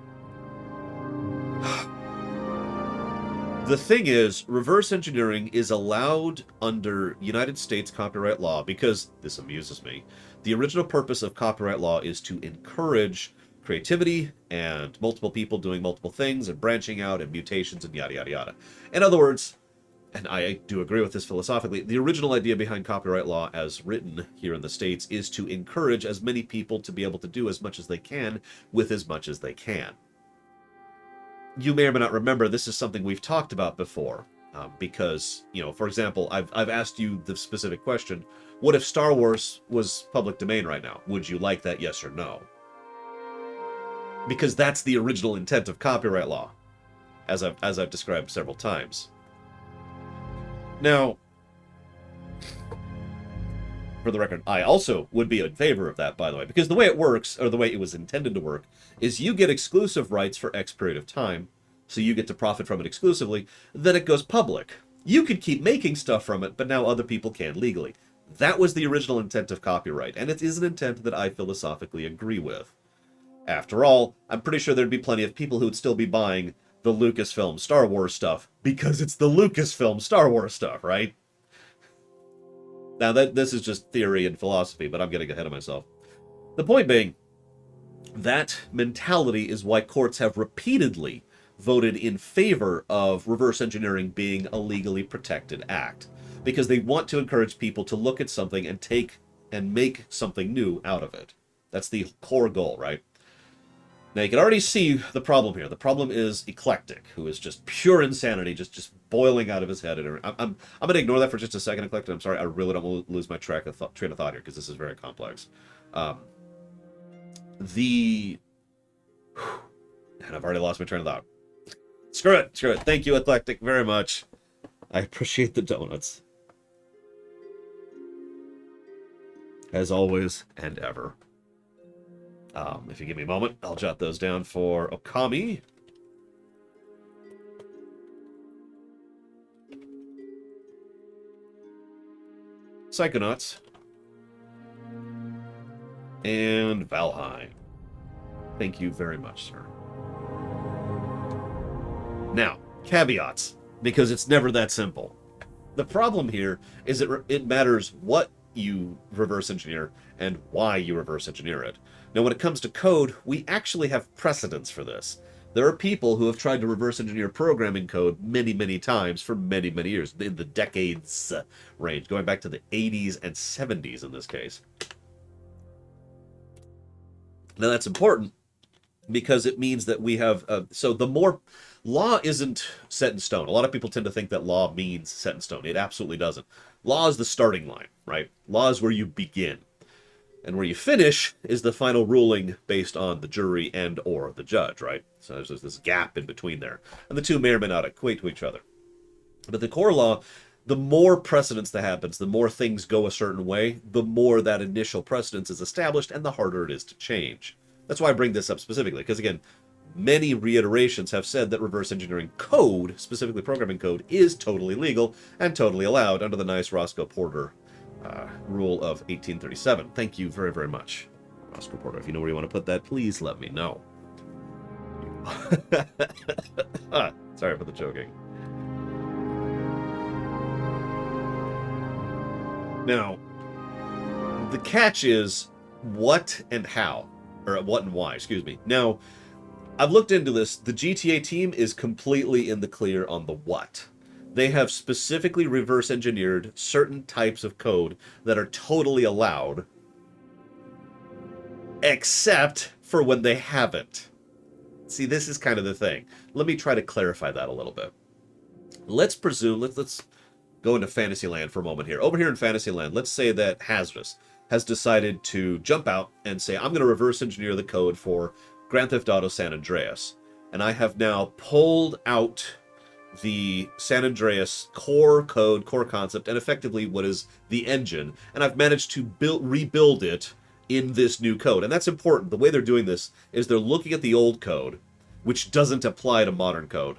the thing is, reverse engineering is allowed under United States copyright law because, this amuses me, the original purpose of copyright law is to encourage creativity and multiple people doing multiple things and branching out and mutations and yada, yada, yada. In other words, and I do agree with this philosophically, the original idea behind copyright law as written here in the States is to encourage as many people to be able to do as much as they can with as much as they can. You may or may not remember, this is something we've talked about before, because, you know, for example, I've asked you the specific question, what if Star Wars was public domain right now? Would you like that, yes or no? Because that's the original intent of copyright law, as I've described several times. Now, for the record, I also would be in favor of that, by the way, because the way it works, or the way it was intended to work, is you get exclusive rights for X period of time, so you get to profit from it exclusively, then it goes public. You could keep making stuff from it, but now other people can legally. That was the original intent of copyright, and it is an intent that I philosophically agree with. After all, I'm pretty sure there'd be plenty of people who would still be buying the Lucasfilm Star Wars stuff, because it's the Lucasfilm Star Wars stuff, right? Now, this is just theory and philosophy, but I'm getting ahead of myself. The point being, that mentality is why courts have repeatedly voted in favor of reverse engineering being a legally protected act, because they want to encourage people to look at something and take and make something new out of it. That's the core goal, right? Now, you can already see the problem here. The problem is Eclectic, who is just pure insanity, just boiling out of his head. And I'm going to ignore that for just a second, Eclectic. I'm sorry, I really don't want to lose my train of thought here, because this is very complex. And I've already lost my train of thought. Screw it. Thank you, Eclectic, very much. I appreciate the donuts. As always and ever. If you give me a moment, I'll jot those down for Okami. Psychonauts. And Valheim. Thank you very much, sir. Now, caveats, because it's never that simple. The problem here is that it matters what you reverse engineer and why you reverse engineer it. Now, when it comes to code, we actually have precedents for this. There are people who have tried to reverse engineer programming code many, many times for many, many years, in the decades range, going back to the 80s and 70s in this case. Now, that's important because it means that we have... so the more... Law isn't set in stone. A lot of people tend to think that law means set in stone. It absolutely doesn't. Law is the starting line, right? Law is where you begin. And where you finish is the final ruling based on the jury and or the judge, right? So there's this gap in between there. And the two may or may not equate to each other. But the core law, the more precedence that happens, the more things go a certain way, the more that initial precedence is established and the harder it is to change. That's why I bring this up specifically, because again, many reiterations have said that reverse engineering code, specifically programming code, is totally legal and totally allowed under the nice Roscoe Porter rule of 1837. Thank you very, very much, Roscoe Porter. If you know where you want to put that, please let me know. Sorry for the joking. Now, the catch is what and how, or what and why, excuse me. Now, I've looked into this. The GTA team is completely in the clear on the what. They have specifically reverse engineered certain types of code that are totally allowed except for when they haven't. See, this is kind of the thing. Let me try to clarify that a little bit. Let's presume, let's go into Fantasyland for a moment here. Over here in Fantasyland, let's say that Hazardous has decided to jump out and say, I'm going to reverse engineer the code for Grand Theft Auto San Andreas. And I have now pulled out the San Andreas core code, core concept, and effectively what is the engine. And I've managed to rebuild it in this new code. And that's important. The way they're doing this is they're looking at the old code, which doesn't apply to modern code,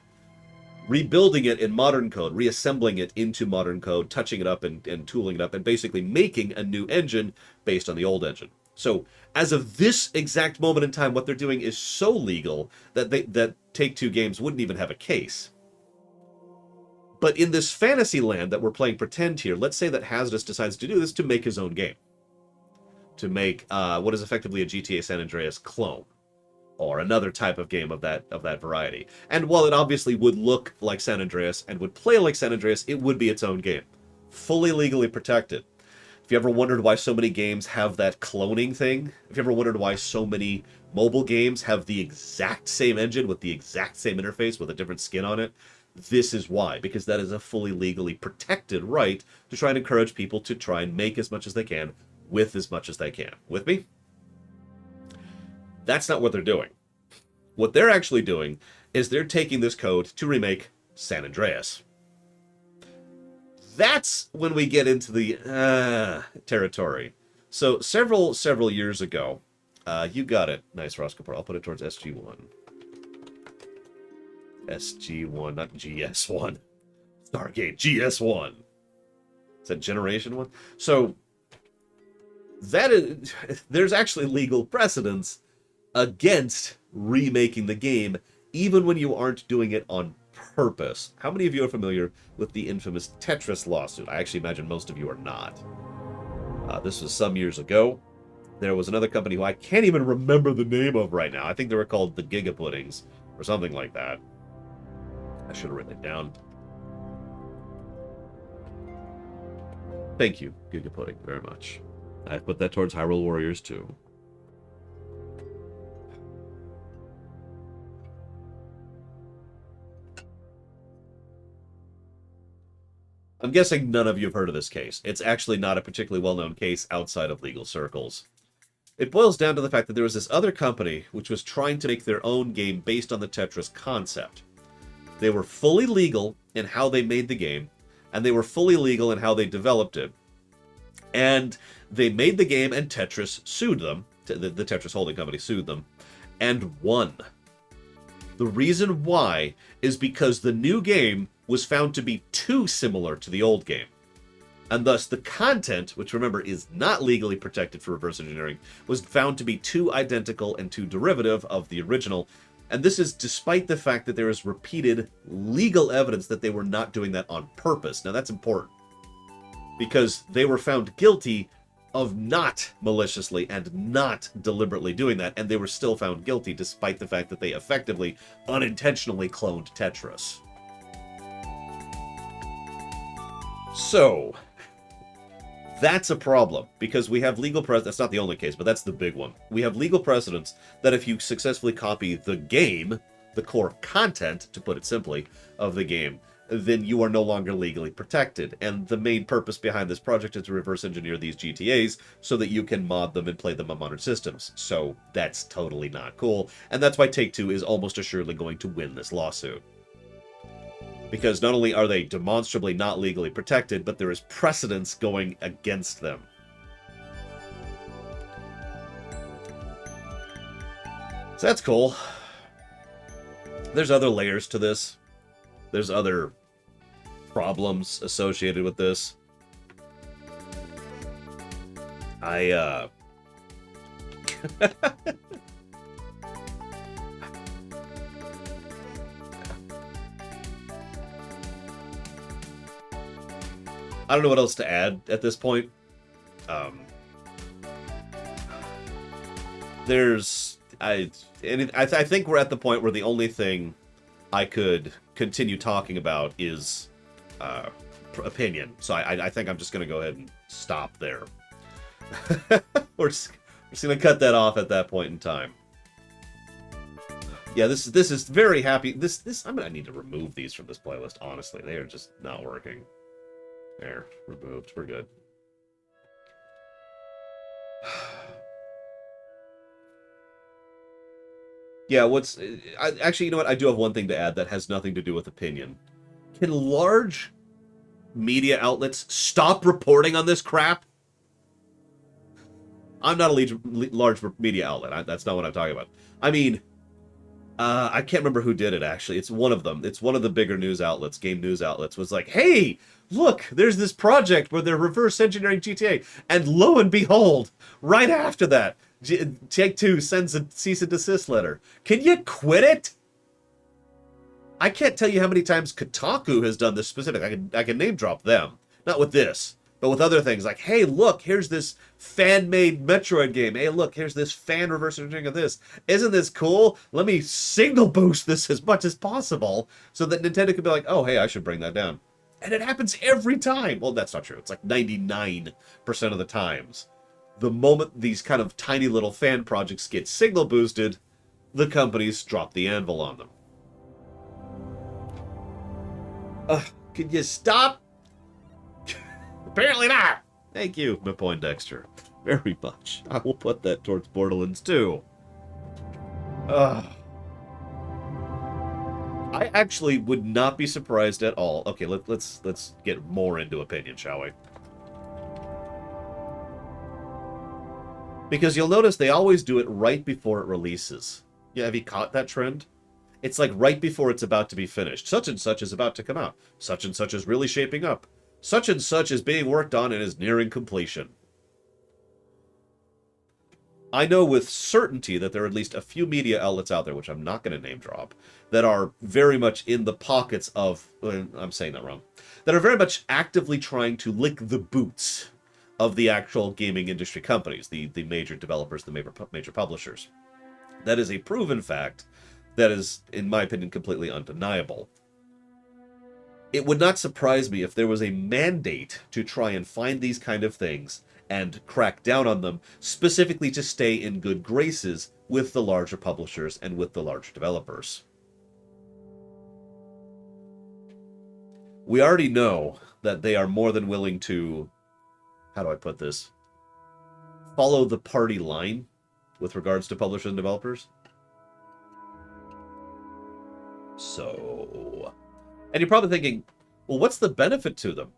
rebuilding it in modern code, reassembling it into modern code, touching it up and tooling it up, and basically making a new engine based on the old engine. So as of this exact moment in time, what they're doing is so legal that that Take-Two games wouldn't even have a case. But in this fantasy land that we're playing pretend here, let's say that Hazardous decides to do this to make his own game. To make what is effectively a GTA San Andreas clone, or another type of game of that variety. And while it obviously would look like San Andreas and would play like San Andreas, it would be its own game, fully legally protected. If you ever wondered why so many games have that cloning thing, if you ever wondered why so many mobile games have the exact same engine with the exact same interface with a different skin on it, this is why, because that is a fully legally protected right to try and encourage people to try and make as much as they can with as much as they can. With me? That's not what they're doing. What they're actually doing is they're taking this code to remake San Andreas. That's when we get into the territory. So several years ago, you got it. Nice, Roscoe. I'll put it towards SG1. SG1, not GS1. Stargate, GS1. Is that Generation 1? So, that is, there's actually legal precedence against remaking the game, even when you aren't doing it on purpose. How many of you are familiar with the infamous Tetris lawsuit? I actually imagine most of you are not. This was some years ago. There was another company who I can't even remember the name of right now. I think they were called the Gigapuddings, or something like that. I should have written it down. Thank you, Gigapudding, very much. I put that towards Hyrule Warriors too. I'm guessing none of you have heard of this case. It's actually not a particularly well-known case outside of legal circles. It boils down to the fact that there was this other company which was trying to make their own game based on the Tetris concept. They were fully legal in how they made the game, and they were fully legal in how they developed it. And they made the game, and Tetris sued them. The Tetris holding company sued them, and won. The reason why is because the new game was found to be too similar to the old game. And thus the content, which remember is not legally protected for reverse engineering, was found to be too identical and too derivative of the original. And this is despite the fact that there is repeated legal evidence that they were not doing that on purpose. Now that's important, because they were found guilty of not maliciously and not deliberately doing that, and they were still found guilty despite the fact that they effectively unintentionally cloned Tetris. So, that's a problem, because we have legal precedent. That's not the only case, but that's the big one. We have legal precedents that if you successfully copy the game, the core content, to put it simply, of the game, then you are no longer legally protected. And the main purpose behind this project is to reverse engineer these GTAs so that you can mod them and play them on modern systems. So that's totally not cool. And that's why Take-Two is almost assuredly going to win this lawsuit. Because not only are they demonstrably not legally protected, but there is precedence going against them. So that's cool. There's other layers to this. There's other problems associated with this. I don't know what else to add at this point. I think we're at the point where the only thing I could continue talking about is opinion. So I think I'm just going to go ahead and stop there. We're Just gonna cut that off at that point in time. Yeah, this is very happy. I'm gonna need to remove these from this playlist. Honestly, they are just not working. There, removed. We're good. Yeah, actually, you know what? I do have one thing to add that has nothing to do with opinion. Can large media outlets stop reporting on this crap? I'm not a large media outlet. That's not what I'm talking about. I mean, I can't remember who did it, actually. It's one of them. It's one of the bigger news outlets, game news outlets, was like, hey, look, there's this project where they're reverse engineering GTA. And lo and behold, right after that, Take-Two sends a cease and desist letter. Can you quit it? I can't tell you how many times Kotaku has done this specific. I can name drop them. Not with this, but with other things. Like, hey, look, here's this fan-made Metroid game. Hey, look, here's this fan reverse engineering of this. Isn't this cool? Let me signal boost this as much as possible so that Nintendo could be like, oh, hey, I should bring that down. And it happens every time. Well, that's not true. It's like 99% of the times. The moment these kind of tiny little fan projects get signal boosted, the companies drop the anvil on them. Could you stop? Apparently not. Thank you, Poindexter. Very much. I will put that towards Borderlands 2. I actually would not be surprised at all. Okay, let's get more into opinion, shall we? Because you'll notice they always do it right before it releases. Yeah, have you caught that trend? It's like right before it's about to be finished. Such and such is about to come out. Such and such is really shaping up. Such and such is being worked on and is nearing completion. I know with certainty that there are at least a few media outlets out there, which I'm not going to name drop, that are very much in the pockets of... I'm saying that wrong. That are very much actively trying to lick the boots of the actual gaming industry companies, the major developers, the major publishers. That is a proven fact that is, in my opinion, completely undeniable. It would not surprise me if there was a mandate to try and find these kind of things and crack down on them, specifically to stay in good graces with the larger publishers and with the larger developers. We already know that they are more than willing to, how do I put this, follow the party line with regards to publishers and developers. So, and you're probably thinking, well, what's the benefit to them?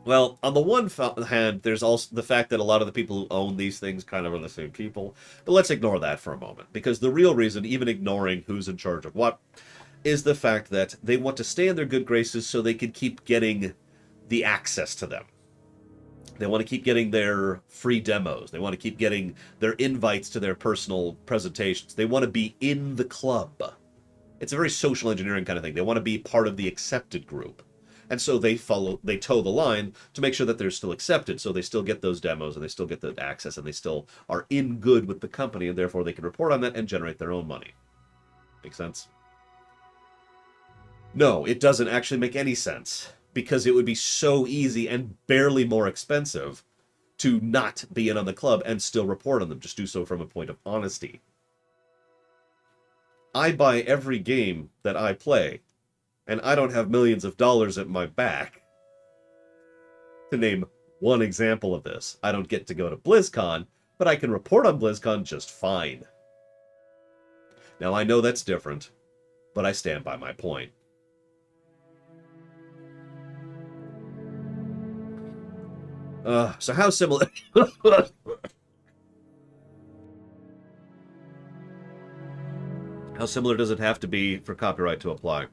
Well, on the one hand, there's also the fact that a lot of the people who own these things kind of are the same people. But let's ignore that for a moment, because the real reason, even ignoring who's in charge of what, is the fact that they want to stay in their good graces so they can keep getting the access to them. They want to keep getting their free demos. They want to keep getting their invites to their personal presentations. They want to be in the club. It's a very social engineering kind of thing. They want to be part of the accepted group. And so they toe the line to make sure that they're still accepted. So they still get those demos and they still get the access and they still are in good with the company, and therefore they can report on that and generate their own money. Make sense? No, it doesn't actually make any sense, because it would be so easy and barely more expensive to not be in on the club and still report on them. Just do so from a point of honesty. I buy every game that I play, and I don't have millions of dollars at my back. To name one example of this, I don't get to go to BlizzCon, but I can report on BlizzCon just fine. Now, I know that's different, but I stand by my point. So how similar... How similar does it have to be for copyright to apply?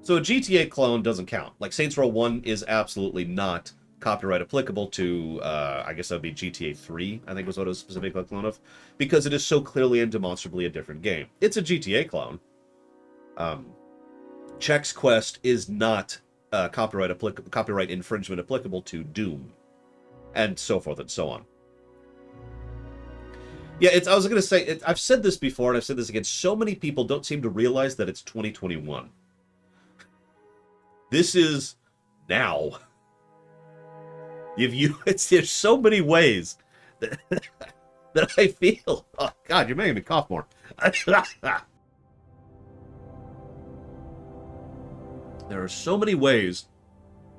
So a GTA clone doesn't count. Like, Saints Row 1 is absolutely not copyright applicable to, I guess that would be GTA 3, I think was what it was specifically a clone of, because it is so clearly and demonstrably a different game. It's a GTA clone. Chex Quest is not copyright infringement applicable to Doom, and so forth and so on. Yeah, I was going to say, I've said this before, and I've said this again, so many people don't seem to realize that it's 2021. This is now. There's so many ways that that I feel. Oh, God, you're making me cough more. There are so many ways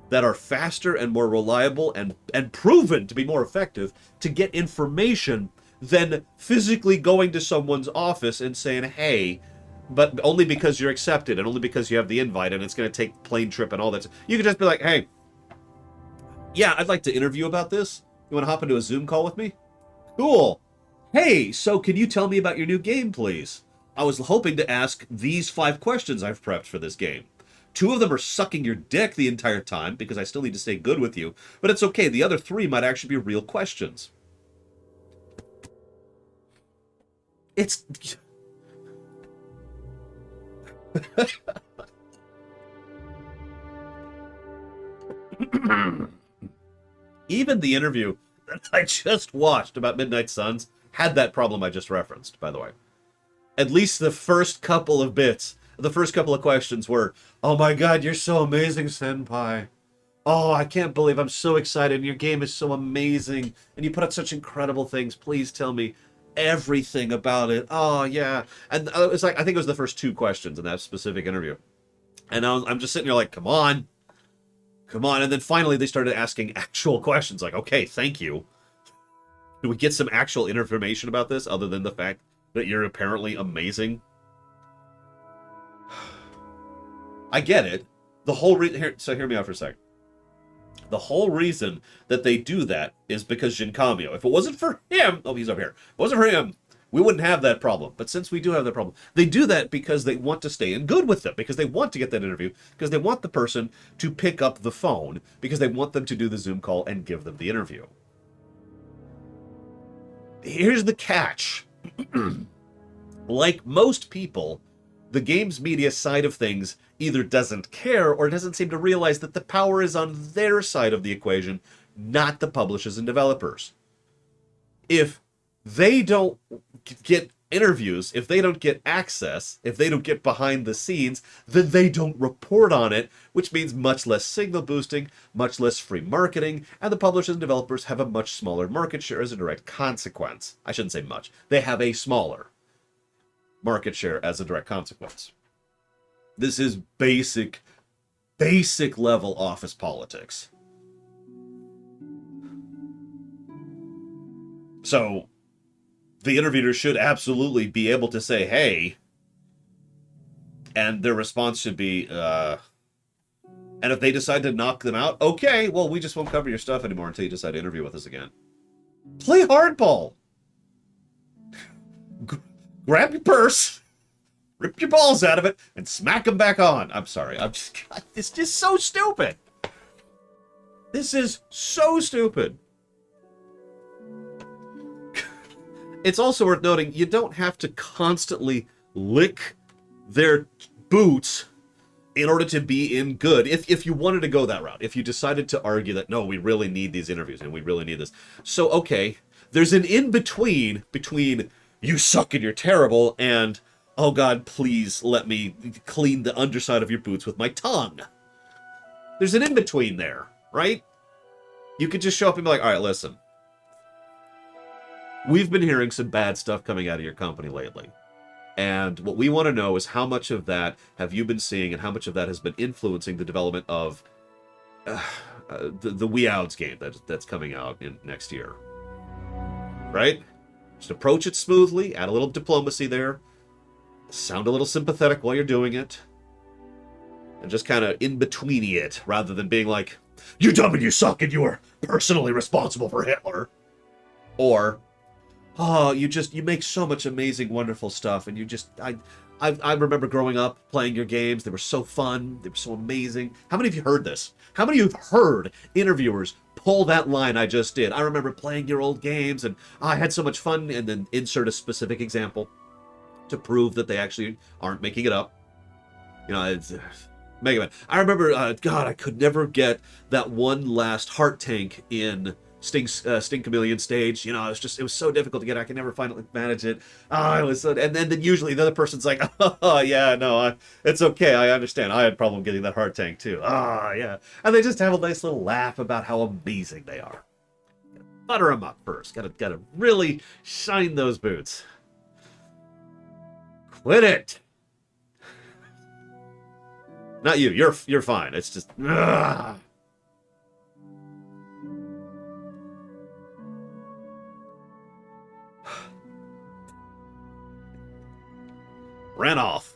that are faster and more reliable and proven to be more effective to get information than physically going to someone's office and saying, hey, but only because you're accepted and only because you have the invite and it's going to take plane trip and all that. You could just be like, hey, yeah, I'd like to interview about this. You want to hop into a Zoom call with me? Cool. Hey, so can you tell me about your new game, please? I was hoping to ask these 5 questions I've prepped for this game. 2 of them are sucking your dick the entire time because I still need to stay good with you, but it's okay. The other 3 might actually be real questions. It's... Even the interview that I just watched about Midnight Suns had that problem I just referenced, by the way. At least the first couple of bits, the first couple of questions were, oh my God, you're so amazing, Senpai. Oh, I can't believe I'm so excited. Your game is so amazing. And you put out such incredible things. Please tell me everything about it. Oh, yeah. And it was like, I think it was the first 2 questions in that specific interview. And I'm just sitting there like, come on. Come on. And then finally they started asking actual questions like, okay, thank you. Do we get some actual information about this other than the fact that you're apparently amazing? I get it. The whole so hear me out for a second. The whole reason that they do that is because Jinkamio. If it wasn't for him, oh, he's up here. If it wasn't for him, we wouldn't have that problem. But since we do have that problem, they do that because they want to stay in good with them, because they want to get that interview, because they want the person to pick up the phone, because they want them to do the Zoom call and give them the interview. Here's the catch. Like most people, the games media side of things either doesn't care or doesn't seem to realize that the power is on their side of the equation, not the publishers and developers. If they don't get interviews, if they don't get access, if they don't get behind the scenes, then they don't report on it, which means much less signal boosting, much less free marketing, and the publishers and developers have a much smaller market share as a direct consequence. I shouldn't say much. They have a smaller market share as a direct consequence. This is basic level office politics. So the interviewer should absolutely be able to say, hey, and their response should be, and if they decide to knock them out, okay, well, we just won't cover your stuff anymore until you decide to interview with us again. Play hardball. Grab your purse, rip your balls out of it, and smack them back on. I'm sorry. It's just so stupid. This is so stupid. It's also worth noting, you don't have to constantly lick their boots in order to be in good. If you wanted to go that route, if you decided to argue that, no, we really need these interviews and we really need this. So, okay, there's an in-between between you suck and you're terrible and, oh God, please let me clean the underside of your boots with my tongue. There's an in-between there, right? You could just show up and be like, all right, listen. We've been hearing some bad stuff coming out of your company lately. And what we want to know is how much of that have you been seeing and how much of that has been influencing the development of the Wii Outs game that's coming out in next year. Right? Just approach it smoothly, add a little diplomacy there, sound a little sympathetic while you're doing it, and just kind of in-between it, rather than being like, you dumb and you suck and you are personally responsible for Hitler. Or, oh, you make so much amazing, wonderful stuff, and you just, I remember growing up playing your games. They were so fun. They were so amazing. How many of you heard this? How many of you have heard interviewers pull that line I just did? I remember playing your old games, and I had so much fun, and then insert a specific example to prove that they actually aren't making it up. You know, it's Mega Man. I remember, God, I could never get that one last heart tank in Sting Chameleon stage. You know, it was so difficult to get. I could never finally manage it. It was so, and then usually the other person's like, oh yeah, no, it's okay. I understand. I had a problem getting that heart tank too. Yeah, and they just have a nice little laugh about how amazing they are. butter them up first. Gotta really shine those boots. Quit it. Not you. You're fine. It's just. Ugh. Ran off.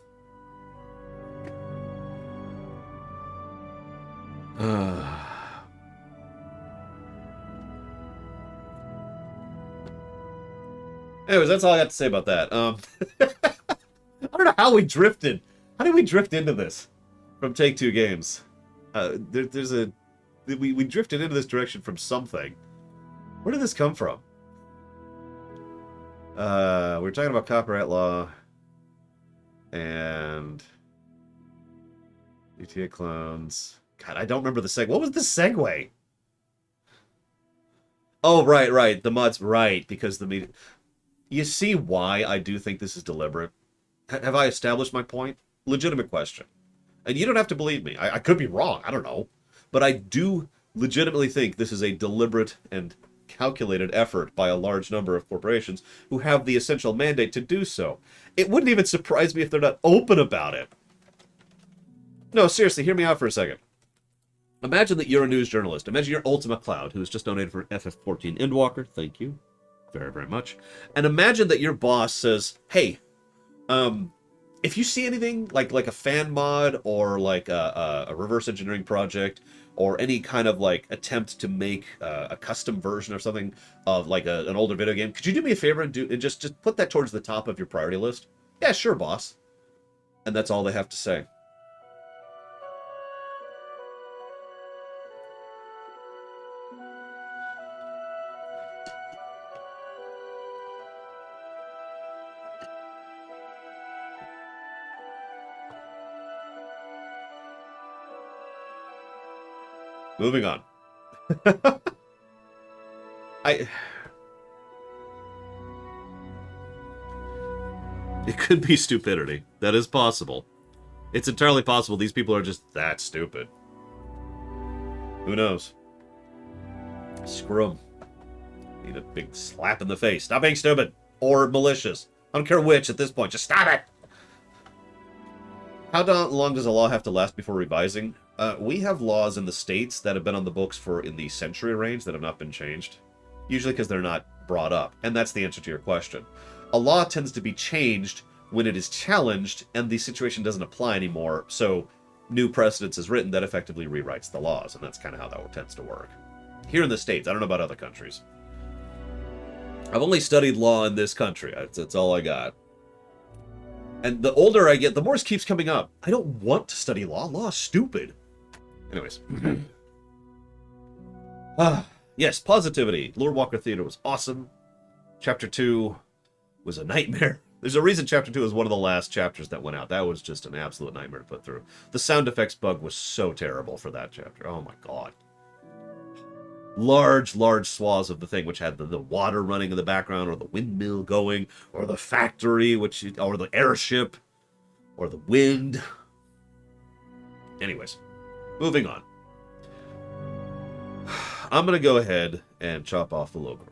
Anyways, that's all I got to say about that. I don't know how we drifted. How did we drift into this from Take-Two Games? We drifted into this direction from something. Where did this come from? We're talking about copyright law and GTA clones. God, I don't remember the segue. What was the segue? Oh, right. The mods, right, because the media... You see why I do think this is deliberate? Have I established my point? Legitimate question. And you don't have to believe me. I could be wrong. I don't know. But I do legitimately think this is a deliberate and calculated effort by a large number of corporations who have the essential mandate to do so. It wouldn't even surprise me if they're not open about it. No, seriously, hear me out for a second. Imagine that you're a news journalist. Imagine you're Ultima Cloud, who's just donated for FF14 Endwalker. Thank you very, very much. And imagine that your boss says, hey, if you see anything like a fan mod or like a reverse engineering project or any kind of like attempt to make a custom version or something of like an older video game, could you do me a favor and just put that towards the top of your priority list? Yeah, sure, boss. And that's all they have to say. Moving on. It could be stupidity. That is possible. It's entirely possible these people are just that stupid. Who knows? Screw them. Need a big slap in the face. Stop being stupid. Or malicious. I don't care which at this point. Just stop it! How long does a law have to last before revising? We have laws in the States that have been on the books for in the century range that have not been changed. Usually because they're not brought up. And that's the answer to your question. A law tends to be changed when it is challenged and the situation doesn't apply anymore. So new precedence is written that effectively rewrites the laws. And that's kind of how that tends to work. Here in the States. I don't know about other countries. I've only studied law in this country. That's all I got. And the older I get, the more it keeps coming up. I don't want to study law. Law is stupid. Anyways. Yes, positivity. Lorewalker Theater was awesome. Chapter 2 was a nightmare. There's a reason Chapter 2 was one of the last chapters that went out. That was just an absolute nightmare to put through. The sound effects bug was so terrible for that chapter. Oh my god. Large swaths of the thing, which had the water running in the background, or the windmill going, or the factory, or the airship, or the wind. Anyways, moving on. I'm going to go ahead and chop off the logo.